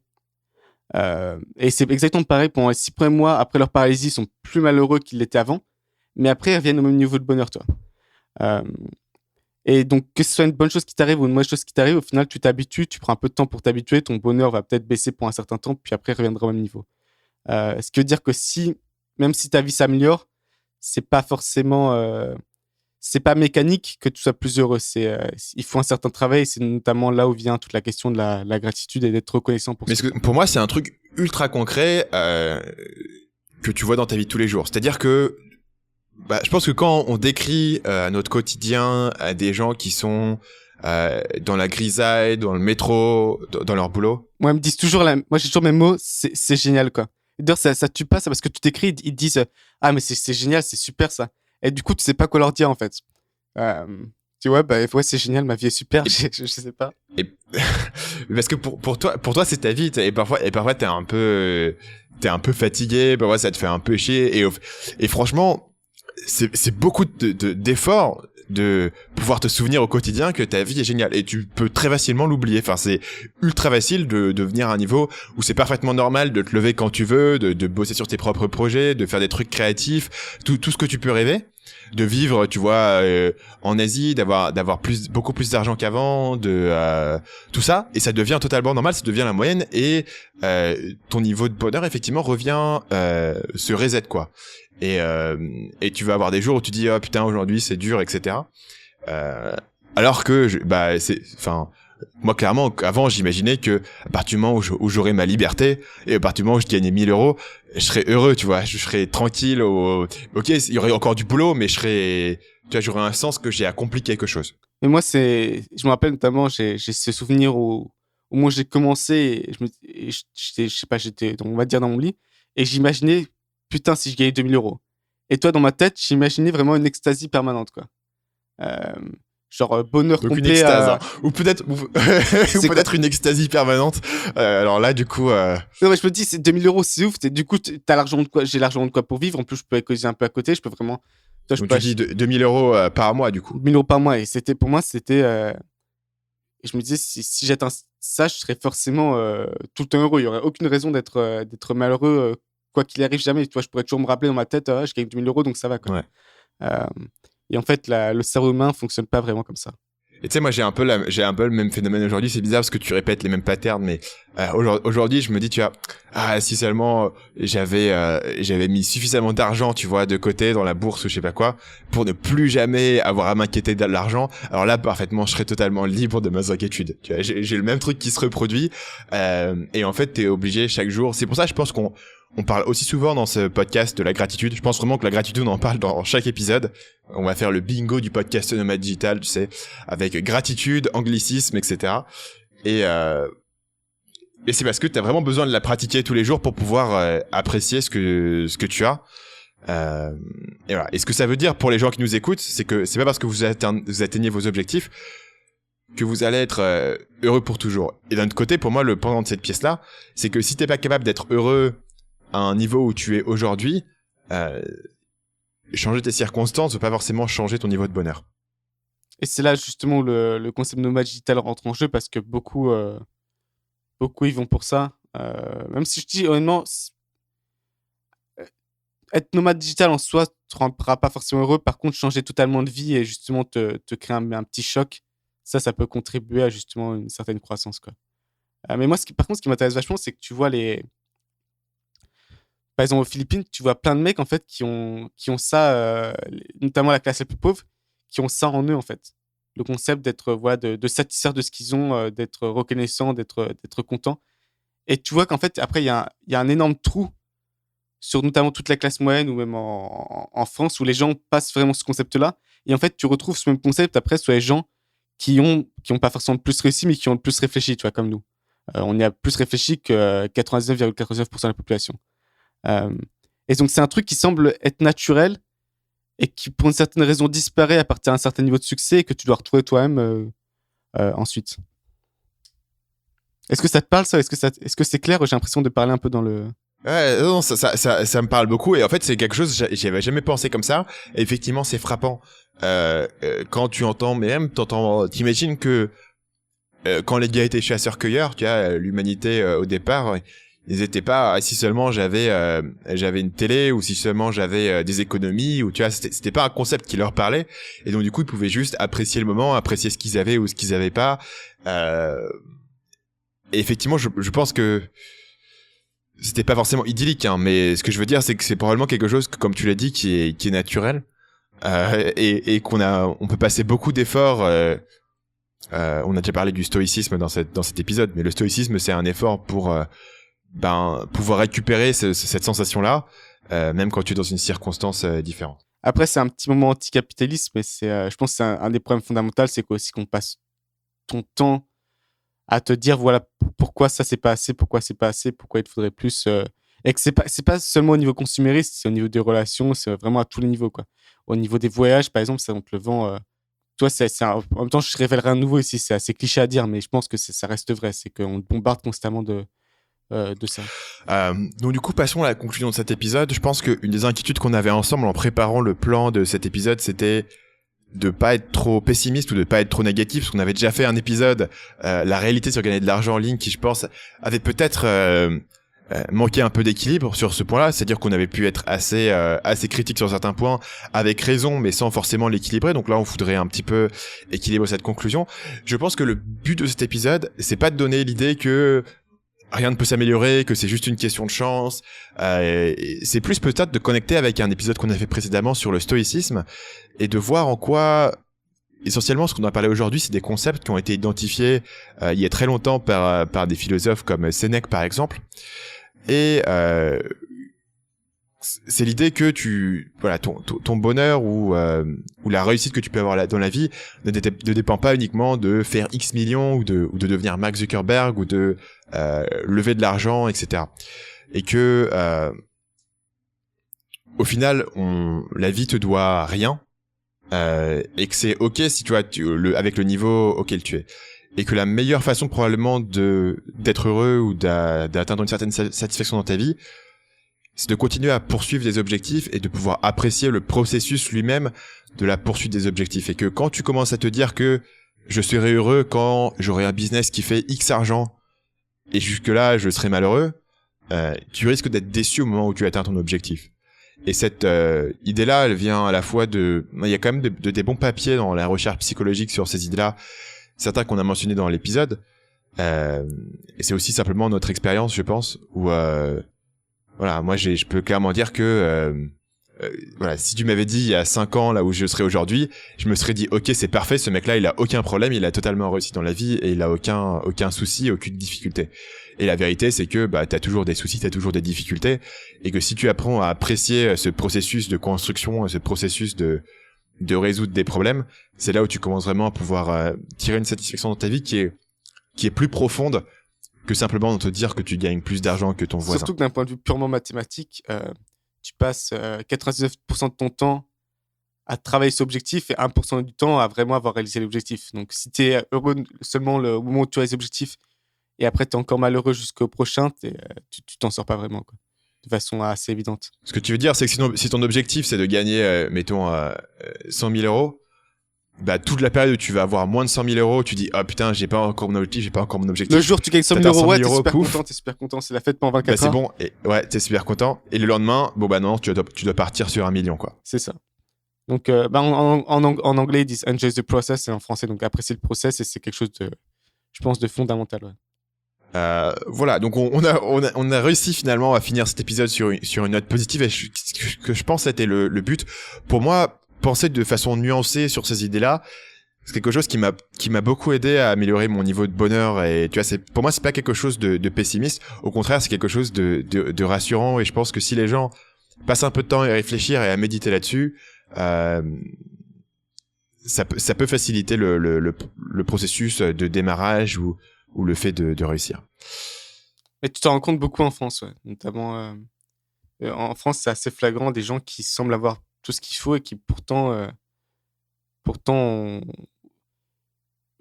Et c'est exactement pareil pendant les 6 premiers mois après leur paralysie, ils sont plus malheureux qu'ils l'étaient avant, mais après ils reviennent au même niveau de bonheur, toi. Euh, et donc que ce soit une bonne chose qui t'arrive ou une mauvaise chose qui t'arrive, au final tu t'habitues, tu prends un peu de temps pour t'habituer, ton bonheur va peut-être baisser pour un certain temps, puis après il reviendra au même niveau. Ce qui veut dire que même si ta vie s'améliore, c'est pas forcément, c'est pas mécanique que tu sois plus heureux. Il faut un certain travail. C'est notamment là où vient toute la question de la gratitude et d'être reconnaissant pour Mais ça. pour moi, c'est un truc ultra concret que tu vois dans ta vie de tous les jours. C'est-à-dire que je pense que quand on décrit notre quotidien à des gens qui sont dans la grisaille, dans le métro, dans leur boulot. Moi, ils me disent toujours moi, j'ai toujours mes mots. C'est génial, quoi. D'ailleurs, ça tue pas, ça, parce que tu t'écris, ils te disent, ah, mais c'est génial, c'est super, ça. Et du coup, tu sais pas quoi leur dire, en fait. Tu vois, ouais, c'est génial, ma vie est super, je sais pas. Et parce que pour toi, c'est ta vie, et parfois t'es un peu fatigué, parfois ça te fait un peu chier, et franchement, c'est beaucoup d'efforts de pouvoir te souvenir au quotidien que ta vie est géniale, et tu peux très facilement l'oublier. Enfin, c'est ultra facile de venir à un niveau où c'est parfaitement normal de te lever quand tu veux, de bosser sur tes propres projets, de faire des trucs créatifs, tout ce que tu peux rêver, de vivre, tu vois, en Asie, d'avoir beaucoup plus d'argent qu'avant, tout ça, et ça devient totalement normal, ça devient la moyenne, et ton niveau de bonheur effectivement revient, se reset, quoi. Et tu vas avoir des jours où tu dis, oh putain, aujourd'hui c'est dur, etc. Alors que moi clairement, avant j'imaginais que à partir du moment où j'aurais ma liberté, et à partir du moment où je gagnais 1 000 euros, je serais heureux, tu vois, je serais tranquille. Ok, il y aurait encore du boulot, mais j'aurais un sens que j'ai accompli quelque chose. Mais moi, je me rappelle notamment, j'ai ce souvenir où moi j'ai commencé, je sais pas, j'étais, on va dire, dans mon lit, et j'imaginais, putain, si je gagnais 2 000 euros. Et toi, dans ma tête, j'imaginais vraiment une extasie permanente, quoi. Genre bonheur Donc complet. Une extase, hein. Ou peut-être une extasie permanente. Alors là, du coup. Non, mais je me dis, c'est 2 000 euros, c'est ouf. Du coup, t'as l'argent de quoi? J'ai l'argent de quoi pour vivre. En plus, je peux économiser un peu à côté. Je peux vraiment. Toi, Donc tu dis 2 000 euros par mois, du coup. 2 000 euros par mois. Et pour moi, c'était. Et je me disais, si j'atteins ça, je serais forcément tout le temps heureux. Il n'y aurait aucune raison d'être malheureux, quoi qu'il arrive, jamais. Tu vois, je pourrais toujours me rappeler dans ma tête, je gagne 2 000 euros, donc ça va, quoi. Ouais. Et en fait, le cerveau humain fonctionne pas vraiment comme ça. Et tu sais, moi j'ai un peu le même phénomène aujourd'hui. C'est bizarre parce que tu répètes les mêmes patterns, mais aujourd'hui je me dis, tu vois, si seulement j'avais mis suffisamment d'argent, tu vois, de côté dans la bourse ou je sais pas quoi, pour ne plus jamais avoir à m'inquiéter de l'argent. Alors là, parfaitement, je serais totalement libre de mes inquiétudes. Tu vois, j'ai le même truc qui se reproduit, et en fait, t'es obligé chaque jour. C'est pour ça, je pense qu'on parle aussi souvent dans ce podcast de la gratitude. Je pense vraiment que la gratitude, on en parle dans chaque épisode. On va faire le bingo du podcast Nomade Digital, tu sais, avec gratitude, anglicisme, etc. Et c'est parce que t'as vraiment besoin de la pratiquer tous les jours pour pouvoir apprécier ce que tu as. Et voilà. Et ce que ça veut dire pour les gens qui nous écoutent, c'est que c'est pas parce que vous atteignez vos objectifs que vous allez être heureux pour toujours. Et d'un autre côté, pour moi, le pendant de cette pièce-là, c'est que si t'es pas capable d'être heureux à un niveau où tu es aujourd'hui, changer tes circonstances ne veut pas forcément changer ton niveau de bonheur. Et c'est là justement où le concept nomade digital rentre en jeu, parce que beaucoup y vont pour ça. Même si je dis honnêtement, être nomade digital en soi te rendra pas forcément heureux. Par contre, changer totalement de vie et justement te créer un petit choc, ça peut contribuer à justement une certaine croissance, quoi. Mais moi, par contre, ce qui m'intéresse vachement, c'est que tu vois par exemple, aux Philippines, tu vois plein de mecs, en fait, qui ont ça, notamment la classe la plus pauvre, qui ont ça en eux, en fait. Le concept d'être, voilà, de satisfaire de ce qu'ils ont, d'être reconnaissant, d'être content. Et tu vois qu'en fait, après, il y a un énorme trou sur notamment toute la classe moyenne ou même en France, où les gens passent vraiment ce concept-là. Et en fait, tu retrouves ce même concept après sur les gens qui ont pas forcément le plus réussi, mais qui ont le plus réfléchi, tu vois, comme nous. On y a plus réfléchi que 99,99% de la population. Et donc, c'est un truc qui semble être naturel et qui, pour une certaine raison, disparaît à partir d'un certain niveau de succès et que tu dois retrouver toi-même ensuite. Est-ce que ça te parle, ça? Est-ce que c'est clair? J'ai l'impression de parler un peu dans le... Ouais, non, ça me parle beaucoup. Et en fait, c'est quelque chose, j'y avais jamais pensé comme ça. Et effectivement, c'est frappant. Quand tu entends, mais même, t'imagines que quand les gars étaient chasseurs-cueilleurs, tu vois, l'humanité au départ, ils étaient pas, si seulement j'avais une télé, ou si seulement j'avais des économies, ou tu vois, c'était pas un concept qui leur parlait. Et donc, du coup, ils pouvaient juste apprécier le moment, apprécier ce qu'ils avaient ou ce qu'ils avaient pas. Et effectivement, je pense que c'était pas forcément idyllique, hein, mais ce que je veux dire, c'est que c'est probablement quelque chose que, comme tu l'as dit, qui est naturel, et on peut passer beaucoup d'efforts. On a déjà parlé du stoïcisme dans cet épisode, mais le stoïcisme, c'est un effort pour pouvoir récupérer cette sensation-là, même quand tu es dans une circonstance différente. Après, c'est un petit moment anticapitaliste, mais je pense que c'est un des problèmes fondamentaux, c'est aussi qu'on passe ton temps à te dire, voilà, pourquoi ça c'est pas assez, pourquoi c'est pas assez, pourquoi il te faudrait plus. Et que c'est pas seulement au niveau consumériste, c'est au niveau des relations, c'est vraiment à tous les niveaux, quoi. Au niveau des voyages, par exemple, ça, on te le vend. Toi, en même temps, je révélerai un nouveau ici, c'est assez cliché à dire, mais je pense que ça reste vrai, c'est qu'on te bombarde constamment de ça. Donc du coup, passons à la conclusion de cet épisode. Je pense qu'une des inquiétudes qu'on avait ensemble en préparant le plan de cet épisode, c'était de pas être trop pessimiste ou de pas être trop négatif, parce qu'on avait déjà fait un épisode, la réalité sur gagner de l'argent en ligne, qui je pense avait peut-être manqué un peu d'équilibre sur ce point-là, c'est-à-dire qu'on avait pu être assez critique sur certains points, avec raison, mais sans forcément l'équilibrer. Donc là, on voudrait un petit peu équilibrer cette conclusion. Je pense que le but de cet épisode, c'est pas de donner l'idée que rien ne peut s'améliorer, que c'est juste une question de chance. C'est plus peut-être de connecter avec un épisode qu'on a fait précédemment sur le stoïcisme et de voir en quoi, essentiellement, ce qu'on a parlé aujourd'hui, c'est des concepts qui ont été identifiés il y a très longtemps par des philosophes comme Sénèque, par exemple. Et c'est l'idée que ton bonheur ou la réussite que tu peux avoir dans la vie ne dépend pas uniquement de faire X millions ou de devenir Mark Zuckerberg ou de lever de l'argent, etc. Et que au final, la vie te doit rien, et que c'est ok si tu vois avec le niveau auquel tu es, et que la meilleure façon probablement d'être heureux ou d'atteindre une certaine satisfaction dans ta vie, c'est de continuer à poursuivre des objectifs et de pouvoir apprécier le processus lui-même de la poursuite des objectifs. Et que quand tu commences à te dire que je serai heureux quand j'aurai un business qui fait X argent et jusque-là je serai malheureux, tu risques d'être déçu au moment où tu atteins ton objectif. Et cette idée-là, elle vient à la fois il y a quand même des bons papiers dans la recherche psychologique sur ces idées-là, certains qu'on a mentionnés dans l'épisode, et c'est aussi simplement notre expérience, je pense, où voilà, moi je peux clairement dire que voilà, si tu m'avais dit il y a 5 ans là où je serais aujourd'hui, je me serais dit ok, c'est parfait, ce mec là il a aucun problème, il a totalement réussi dans la vie et il a aucun souci, aucune difficulté. Et la vérité c'est que t'as toujours des soucis, t'as toujours des difficultés, et que si tu apprends à apprécier ce processus de construction, ce processus de résoudre des problèmes, c'est là où tu commences vraiment à pouvoir tirer une satisfaction dans ta vie qui est plus profonde que simplement de te dire que tu gagnes plus d'argent que ton voisin. Surtout que d'un point de vue purement mathématique, tu passes 99% de ton temps à travailler sur l'objectif et 1% du temps à vraiment avoir réalisé l'objectif. Donc, si tu es heureux seulement au moment où tu réalises l'objectif et après tu es encore malheureux jusqu'au prochain, tu t'en sors pas vraiment, quoi, de façon assez évidente. Ce que tu veux dire, c'est que si ton objectif c'est de gagner, mettons, 100 000 euros, toute la période où tu vas avoir moins de 100 000 euros, tu dis, ah putain, j'ai pas encore mon objectif. Le jour où tu gagnes 100 000 euros, ouais, t'es super content, c'est la fête pendant 24 heures. C'est bon, et ouais, t'es super content. Et le lendemain, non, tu dois partir sur 1 million, quoi. C'est ça. Donc, en anglais, ils disent enjoy the process, et en français, donc apprécier le process, et c'est quelque chose je pense, de fondamental, ouais. Voilà, donc on a réussi finalement à finir cet épisode sur une note positive, et que je pense c'était le but. Pour moi, penser de façon nuancée sur ces idées-là, c'est quelque chose qui m'a beaucoup aidé à améliorer mon niveau de bonheur. Et tu vois, pour moi, c'est pas quelque chose de pessimiste. Au contraire, c'est quelque chose de rassurant. Et je pense que si les gens passent un peu de temps à réfléchir et à méditer là-dessus, ça peut faciliter le processus de démarrage ou ou le fait de réussir. Et tu t'en rends compte beaucoup en France, ouais. Notamment en France, c'est assez flagrant des gens qui semblent avoir tout ce qu'il faut et qui pourtant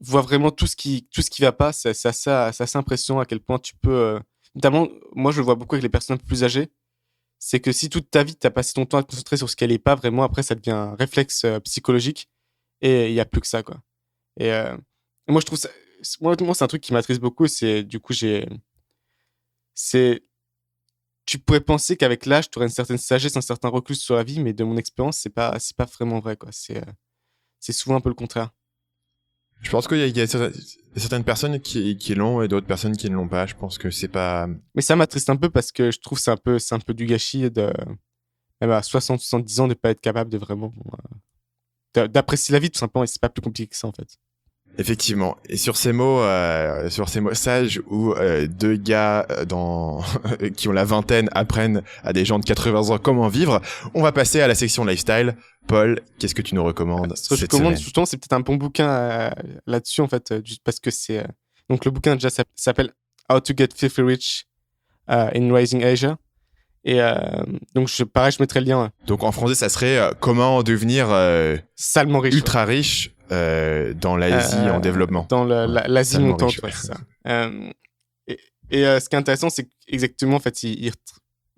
voient vraiment tout ce qui va pas. C'est assez impressionnant à quel point tu peux. Notamment, moi, je le vois beaucoup avec les personnes un peu plus âgées. C'est que si toute ta vie, tu as passé ton temps à te concentrer sur ce qu'elle n'est pas, vraiment, après, ça devient un réflexe psychologique et il n'y a plus que ça, quoi. Et moi, je trouve ça. Moi, c'est un truc qui m'attriste beaucoup. C'est du coup, c'est. Tu pourrais penser qu'avec l'âge, tu aurais une certaine sagesse, un certain recul sur la vie, mais de mon expérience, c'est pas vraiment vrai, quoi. C'est souvent un peu le contraire. Je pense qu'il y a certaines personnes qui l'ont et d'autres personnes qui ne l'ont pas. Je pense que c'est pas... Mais ça m'attriste un peu parce que je trouve que c'est un peu du gâchis même à 60, 70 ans de pas être capable de vraiment d'apprécier la vie tout simplement et c'est pas plus compliqué que ça en fait. Effectivement. Et sur ces mots sages où deux gars qui ont la vingtaine apprennent à des gens de 80 ans comment vivre, on va passer à la section lifestyle. Paul, qu'est-ce que tu nous recommandes Ce que je recommande tout le temps, c'est peut-être un bon bouquin là-dessus en fait, juste parce que c'est donc le bouquin déjà s'appelle How to Get Filthy Rich in Rising Asia. Et donc pareil, je mettrai le lien. Donc en français, ça serait comment devenir salement riche, ultra riche dans l'Asie en développement. Dans l'Asie salement montante, riche, ouais, c'est ça. Et ce qui est intéressant, c'est qu'exactement, en fait,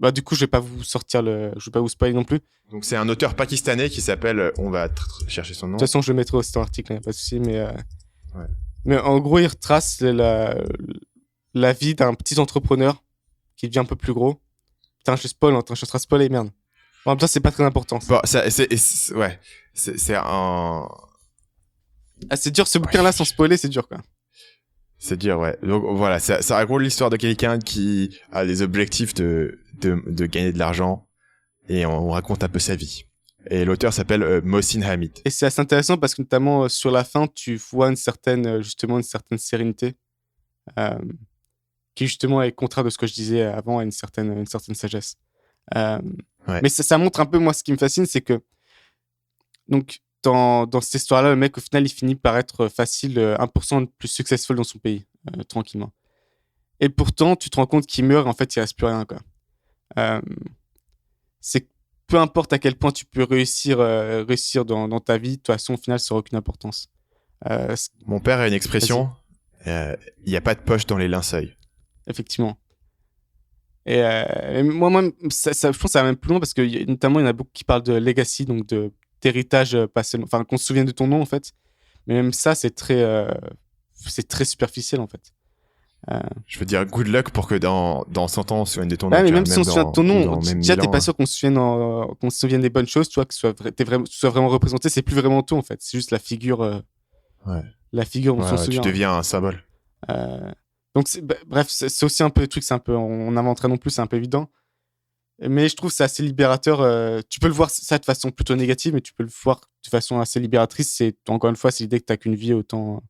bah, du coup, je vais pas vous spoiler non plus. Donc c'est un auteur pakistanais qui s'appelle, on va chercher son nom. De toute façon, je le mettrai aussi dans l'article, pas de souci. Ouais. Mais en gros, il retrace la vie d'un petit entrepreneur qui devient un peu plus gros. Putain, je spoil, je suis en train de spoiler, merde. En même temps, c'est pas très important. Bon, c'est un... Ah, c'est dur, ce bouquin-là, sans spoiler, c'est dur, quoi. C'est dur, ouais. Donc voilà, ça raconte l'histoire de quelqu'un qui a des objectifs de gagner de l'argent et on raconte un peu sa vie. Et l'auteur s'appelle Mohsin Hamid. Et c'est assez intéressant parce que notamment sur la fin, tu vois une certaine sérénité qui justement est contraire de ce que je disais avant à une certaine sagesse. Ouais. Mais ça montre un peu, moi, ce qui me fascine, c'est que donc dans cette histoire-là, le mec, au final, il finit par être facile 1% de plus successful dans son pays, tranquillement. Et pourtant, tu te rends compte qu'il meurt, en fait, il reste plus rien, quoi. C'est peu importe à quel point tu peux réussir dans ta vie, de toute façon, au final, ça n'aura aucune importance. Mon père a une expression, il n'y a pas de poche dans les linceuils. Effectivement. Et moi, je pense que ça va même plus loin parce que notamment, il y en a beaucoup qui parlent de legacy, donc d'héritage, enfin, qu'on se souvienne de ton nom, en fait. Mais même ça, c'est très superficiel, en fait. Je veux dire, good luck pour que dans 100 ans, on se souvienne de ton nom. Ouais, mais même si on se souvient de ton nom, déjà, t'es pas sûr qu'on se souvienne des bonnes choses, tu vois, que tu sois vraiment représenté. C'est plus vraiment toi, en fait. C'est juste la figure. La figure, on s'en souvient. Tu deviens un symbole. Donc, bref, c'est aussi un peu le truc, on inventerait non plus, c'est un peu évident. Mais je trouve que c'est assez libérateur. Tu peux le voir ça de façon plutôt négative, mais tu peux le voir de façon assez libératrice. Encore une fois, c'est l'idée que t'as qu'une vie, autant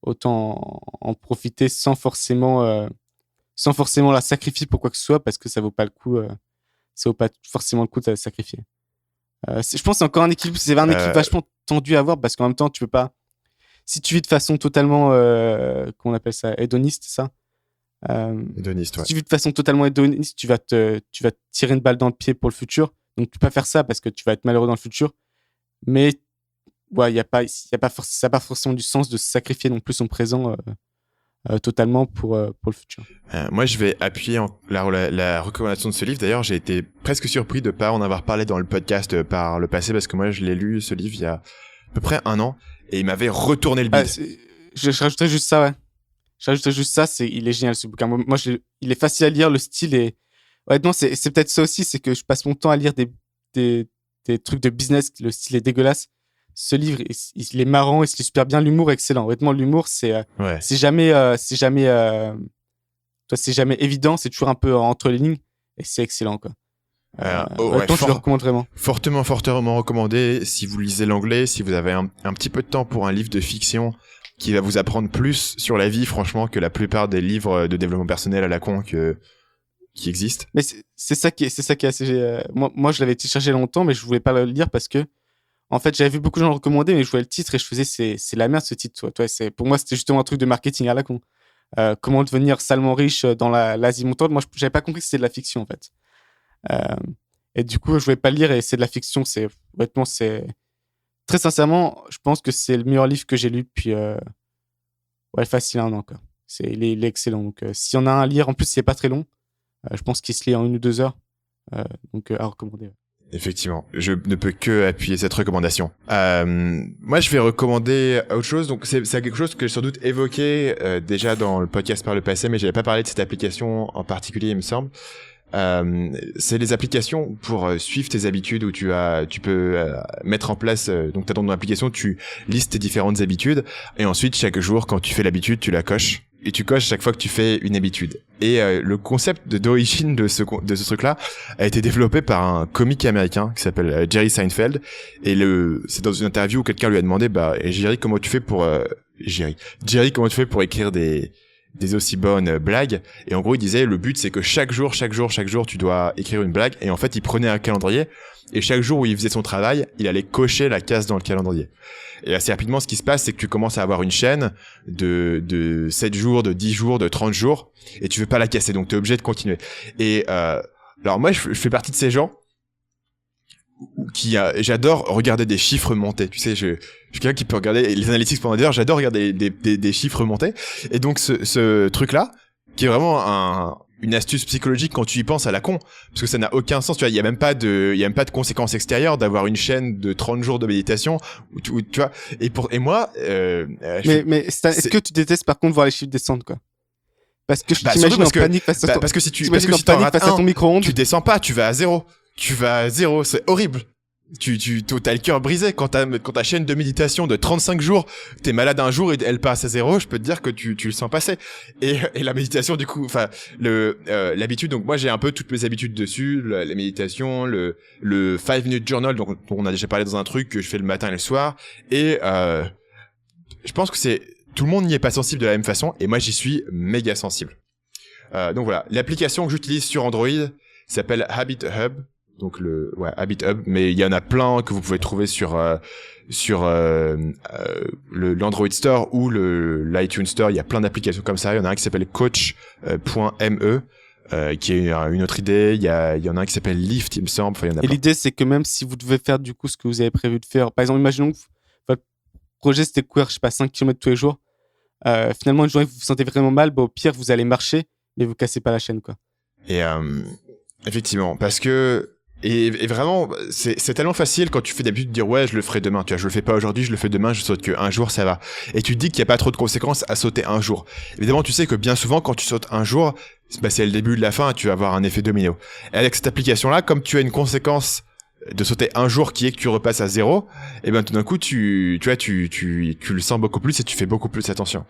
en profiter sans forcément la sacrifier pour quoi que ce soit, parce que ça vaut pas le coup. Ça vaut pas forcément le coup de la sacrifier. Je pense que c'est encore un équilibre. C'est un équilibre vachement tendu à avoir, parce qu'en même temps, tu peux pas. Si tu vis de façon totalement, qu'on appelle ça, hédoniste, ça. Hédoniste, ouais. Si tu vis de façon totalement hédoniste, tu vas te tirer une balle dans le pied pour le futur. Donc, tu peux pas faire ça parce que tu vas être malheureux dans le futur. Mais, ouais, ça n'a pas forcément du sens de sacrifier non plus son présent totalement pour le futur. Moi, je vais appuyer la recommandation de ce livre. D'ailleurs, j'ai été presque surpris de pas en avoir parlé dans le podcast par le passé parce que moi, je l'ai lu, ce livre, il y a à peu près 1 an. Et il m'avait retourné le bide. Je rajouterais juste ça, ouais. Il est génial ce bouquin. Moi, il est facile à lire, le style est. Ouais, non, c'est peut-être ça aussi, c'est que je passe mon temps à lire des trucs de business, le style est dégueulasse. Ce livre, il est marrant, il se lit super bien, l'humour est excellent. Honnêtement, l'humour, c'est jamais évident, c'est toujours un peu entre les lignes, et c'est excellent, quoi. Je le recommande vraiment. Fortement recommandé. Si vous lisez l'anglais, si vous avez un petit peu de temps pour un livre de fiction qui va vous apprendre plus sur la vie, franchement, que la plupart des livres de développement personnel à la con qui existent. Mais c'est ça qui est assez. Moi, je l'avais cherché longtemps, mais je voulais pas le lire parce que, en fait, j'avais vu beaucoup de gens le recommander, mais je voyais le titre et je faisais c'est la merde ce titre. Toi, pour moi, c'était justement un truc de marketing à la con. comment devenir salement riche dans l'Asie montante. Moi, j'avais pas compris que c'était de la fiction, en fait. Et du coup, je voulais pas le lire et c'est de la fiction. Honnêtement, très sincèrement, je pense que c'est le meilleur livre que j'ai lu depuis facile 1 an, quoi. Il est excellent. Donc, s'il y en a un à lire, en plus, c'est pas très long. Je pense qu'il se lit en 1 ou 2 heures. Donc, à recommander. Effectivement, je ne peux que appuyer cette recommandation. Moi, je vais recommander autre chose. Donc, c'est quelque chose que j'ai sans doute évoqué déjà dans le podcast par le passé, mais j'avais pas parlé de cette application en particulier, il me semble. C'est les applications pour suivre tes habitudes où tu peux mettre en place. Donc, t'as dans ton application, tu listes tes différentes habitudes et ensuite chaque jour, quand tu fais l'habitude, tu la coches. Et tu coches chaque fois que tu fais une habitude. Et le concept d'origine de ce truc-là a été développé par un comique américain qui s'appelle Jerry Seinfeld. Et c'est dans une interview où quelqu'un lui a demandé, Jerry, comment tu fais pour écrire des aussi bonnes blagues? Et en gros, il disait, le but, c'est que chaque jour, tu dois écrire une blague. Et en fait, il prenait un calendrier. Et chaque jour où il faisait son travail, il allait cocher la case dans le calendrier. Et assez rapidement, ce qui se passe, c'est que tu commences à avoir une chaîne de 7 jours, de 10 jours, de 30 jours, et tu veux pas la casser, donc t'es obligé de continuer. Et alors moi, je fais partie de ces gens j'adore regarder des chiffres monter. Tu sais, je suis quelqu'un qui peut regarder les analytics pendant des heures, j'adore regarder des chiffres monter. Et donc ce truc-là, qui est vraiment une astuce psychologique quand tu y penses à la con, parce que ça n'a aucun sens. Tu vois, il y a même pas de conséquences extérieures d'avoir une chaîne de 30 jours de méditation où tu vois. Et moi, est-ce que tu détestes par contre voir les chiffres descendre, quoi? Parce que je t'imagine en panique face à ton micro-ondes. Tu descends pas, tu vas à zéro. C'est horrible. T'as le cœur brisé quand ta chaîne de méditation de 35 jours, t'es malade un jour et elle passe à 0, je peux te dire que tu le sens passer. Et la méditation, du coup, enfin, l'habitude, donc moi j'ai un peu toutes mes habitudes dessus, la méditation, le 5 minute journal, donc on a déjà parlé dans un truc que je fais le matin et le soir, et je pense que tout le monde n'y est pas sensible de la même façon, et moi j'y suis méga sensible. Donc voilà, l'application que j'utilise sur Android s'appelle Habit Hub. Donc Habit Hub, mais il y en a plein que vous pouvez trouver sur l'Android Store ou l'iTunes Store. Il y a plein d'applications comme ça. Il y en a un qui s'appelle Coach.me qui est une autre idée. Il y en a un qui s'appelle Lift, il me semble. Enfin, il y en a plein. L'idée, c'est que même si vous devez faire du coup ce que vous avez prévu de faire, par exemple, imaginons que votre projet c'était de courir, 5 km tous les jours. Finalement, une journée vous vous sentez vraiment mal, au pire vous allez marcher, mais vous cassez pas la chaîne, quoi. Et effectivement, parce que et vraiment, c'est tellement facile quand tu fais d'habitude de dire ouais, je le ferai demain. Tu vois, je le fais pas aujourd'hui, je le fais demain, je saute qu'un jour, ça va. Et tu te dis qu'il y a pas trop de conséquences à sauter un jour. Évidemment, tu sais que bien souvent, quand tu sautes un jour, c'est le début de la fin et tu vas avoir un effet domino. Et avec cette application-là, comme tu as une conséquence de sauter un jour qui est que tu repasses à 0, et ben tout d'un coup tu le sens beaucoup plus et tu fais beaucoup plus attention.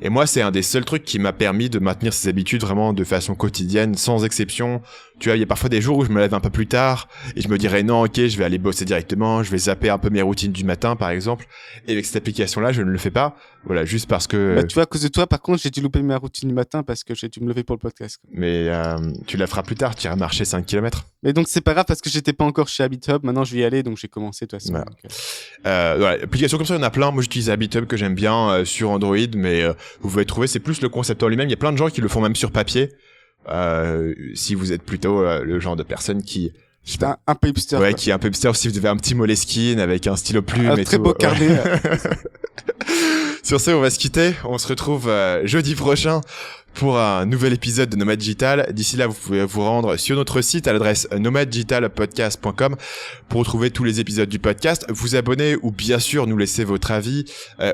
Et moi c'est un des seuls trucs qui m'a permis de maintenir ces habitudes vraiment de façon quotidienne, sans exception. Tu vois, il y a parfois des jours où je me lève un peu plus tard et je me dirais non, ok, je vais aller bosser directement, je vais zapper un peu mes routines du matin par exemple. Et avec cette application-là, je ne le fais pas. Voilà, juste parce que... tu vois, à cause de toi, par contre, j'ai dû louper ma routine du matin parce que j'ai dû me lever pour le podcast. Mais tu la feras plus tard, tu iras marcher 5 km. Mais donc c'est pas grave parce que j'étais pas encore chez Habit Hub, maintenant je vais y aller, donc j'ai commencé de toute façon. Voilà. Applications comme ça, il y en a plein. Moi j'utilise Habit Hub que j'aime bien sur Android, mais vous pouvez trouver, c'est plus le concept en lui-même. Il y a plein de gens qui le font même sur papier. Si vous êtes plutôt le genre de personne qui... un peu hipster. Ouais, qui est un peu hipster, si vous avez un petit Moleskine avec un stylo plume et très tout. Beau carnet. Sur ce, on va se quitter. On se retrouve jeudi prochain pour un nouvel épisode de Nomade Digital. D'ici là, vous pouvez vous rendre sur notre site à l'adresse nomadedigitalpodcast.com pour retrouver tous les épisodes du podcast, vous abonner ou bien sûr nous laisser votre avis.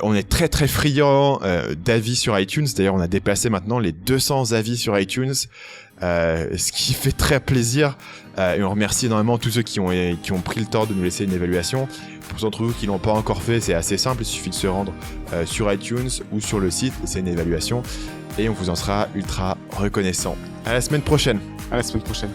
On est très très friand d'avis sur iTunes. D'ailleurs, on a dépassé maintenant les 200 avis sur iTunes. Ce qui fait très plaisir et on remercie énormément tous ceux qui ont pris le temps de nous laisser une évaluation. Pour ceux d'entre vous qui l'ont pas encore fait, c'est assez simple, il suffit de se rendre sur iTunes ou sur le site, c'est une évaluation et on vous en sera ultra reconnaissant. À la semaine prochaine. À la semaine prochaine.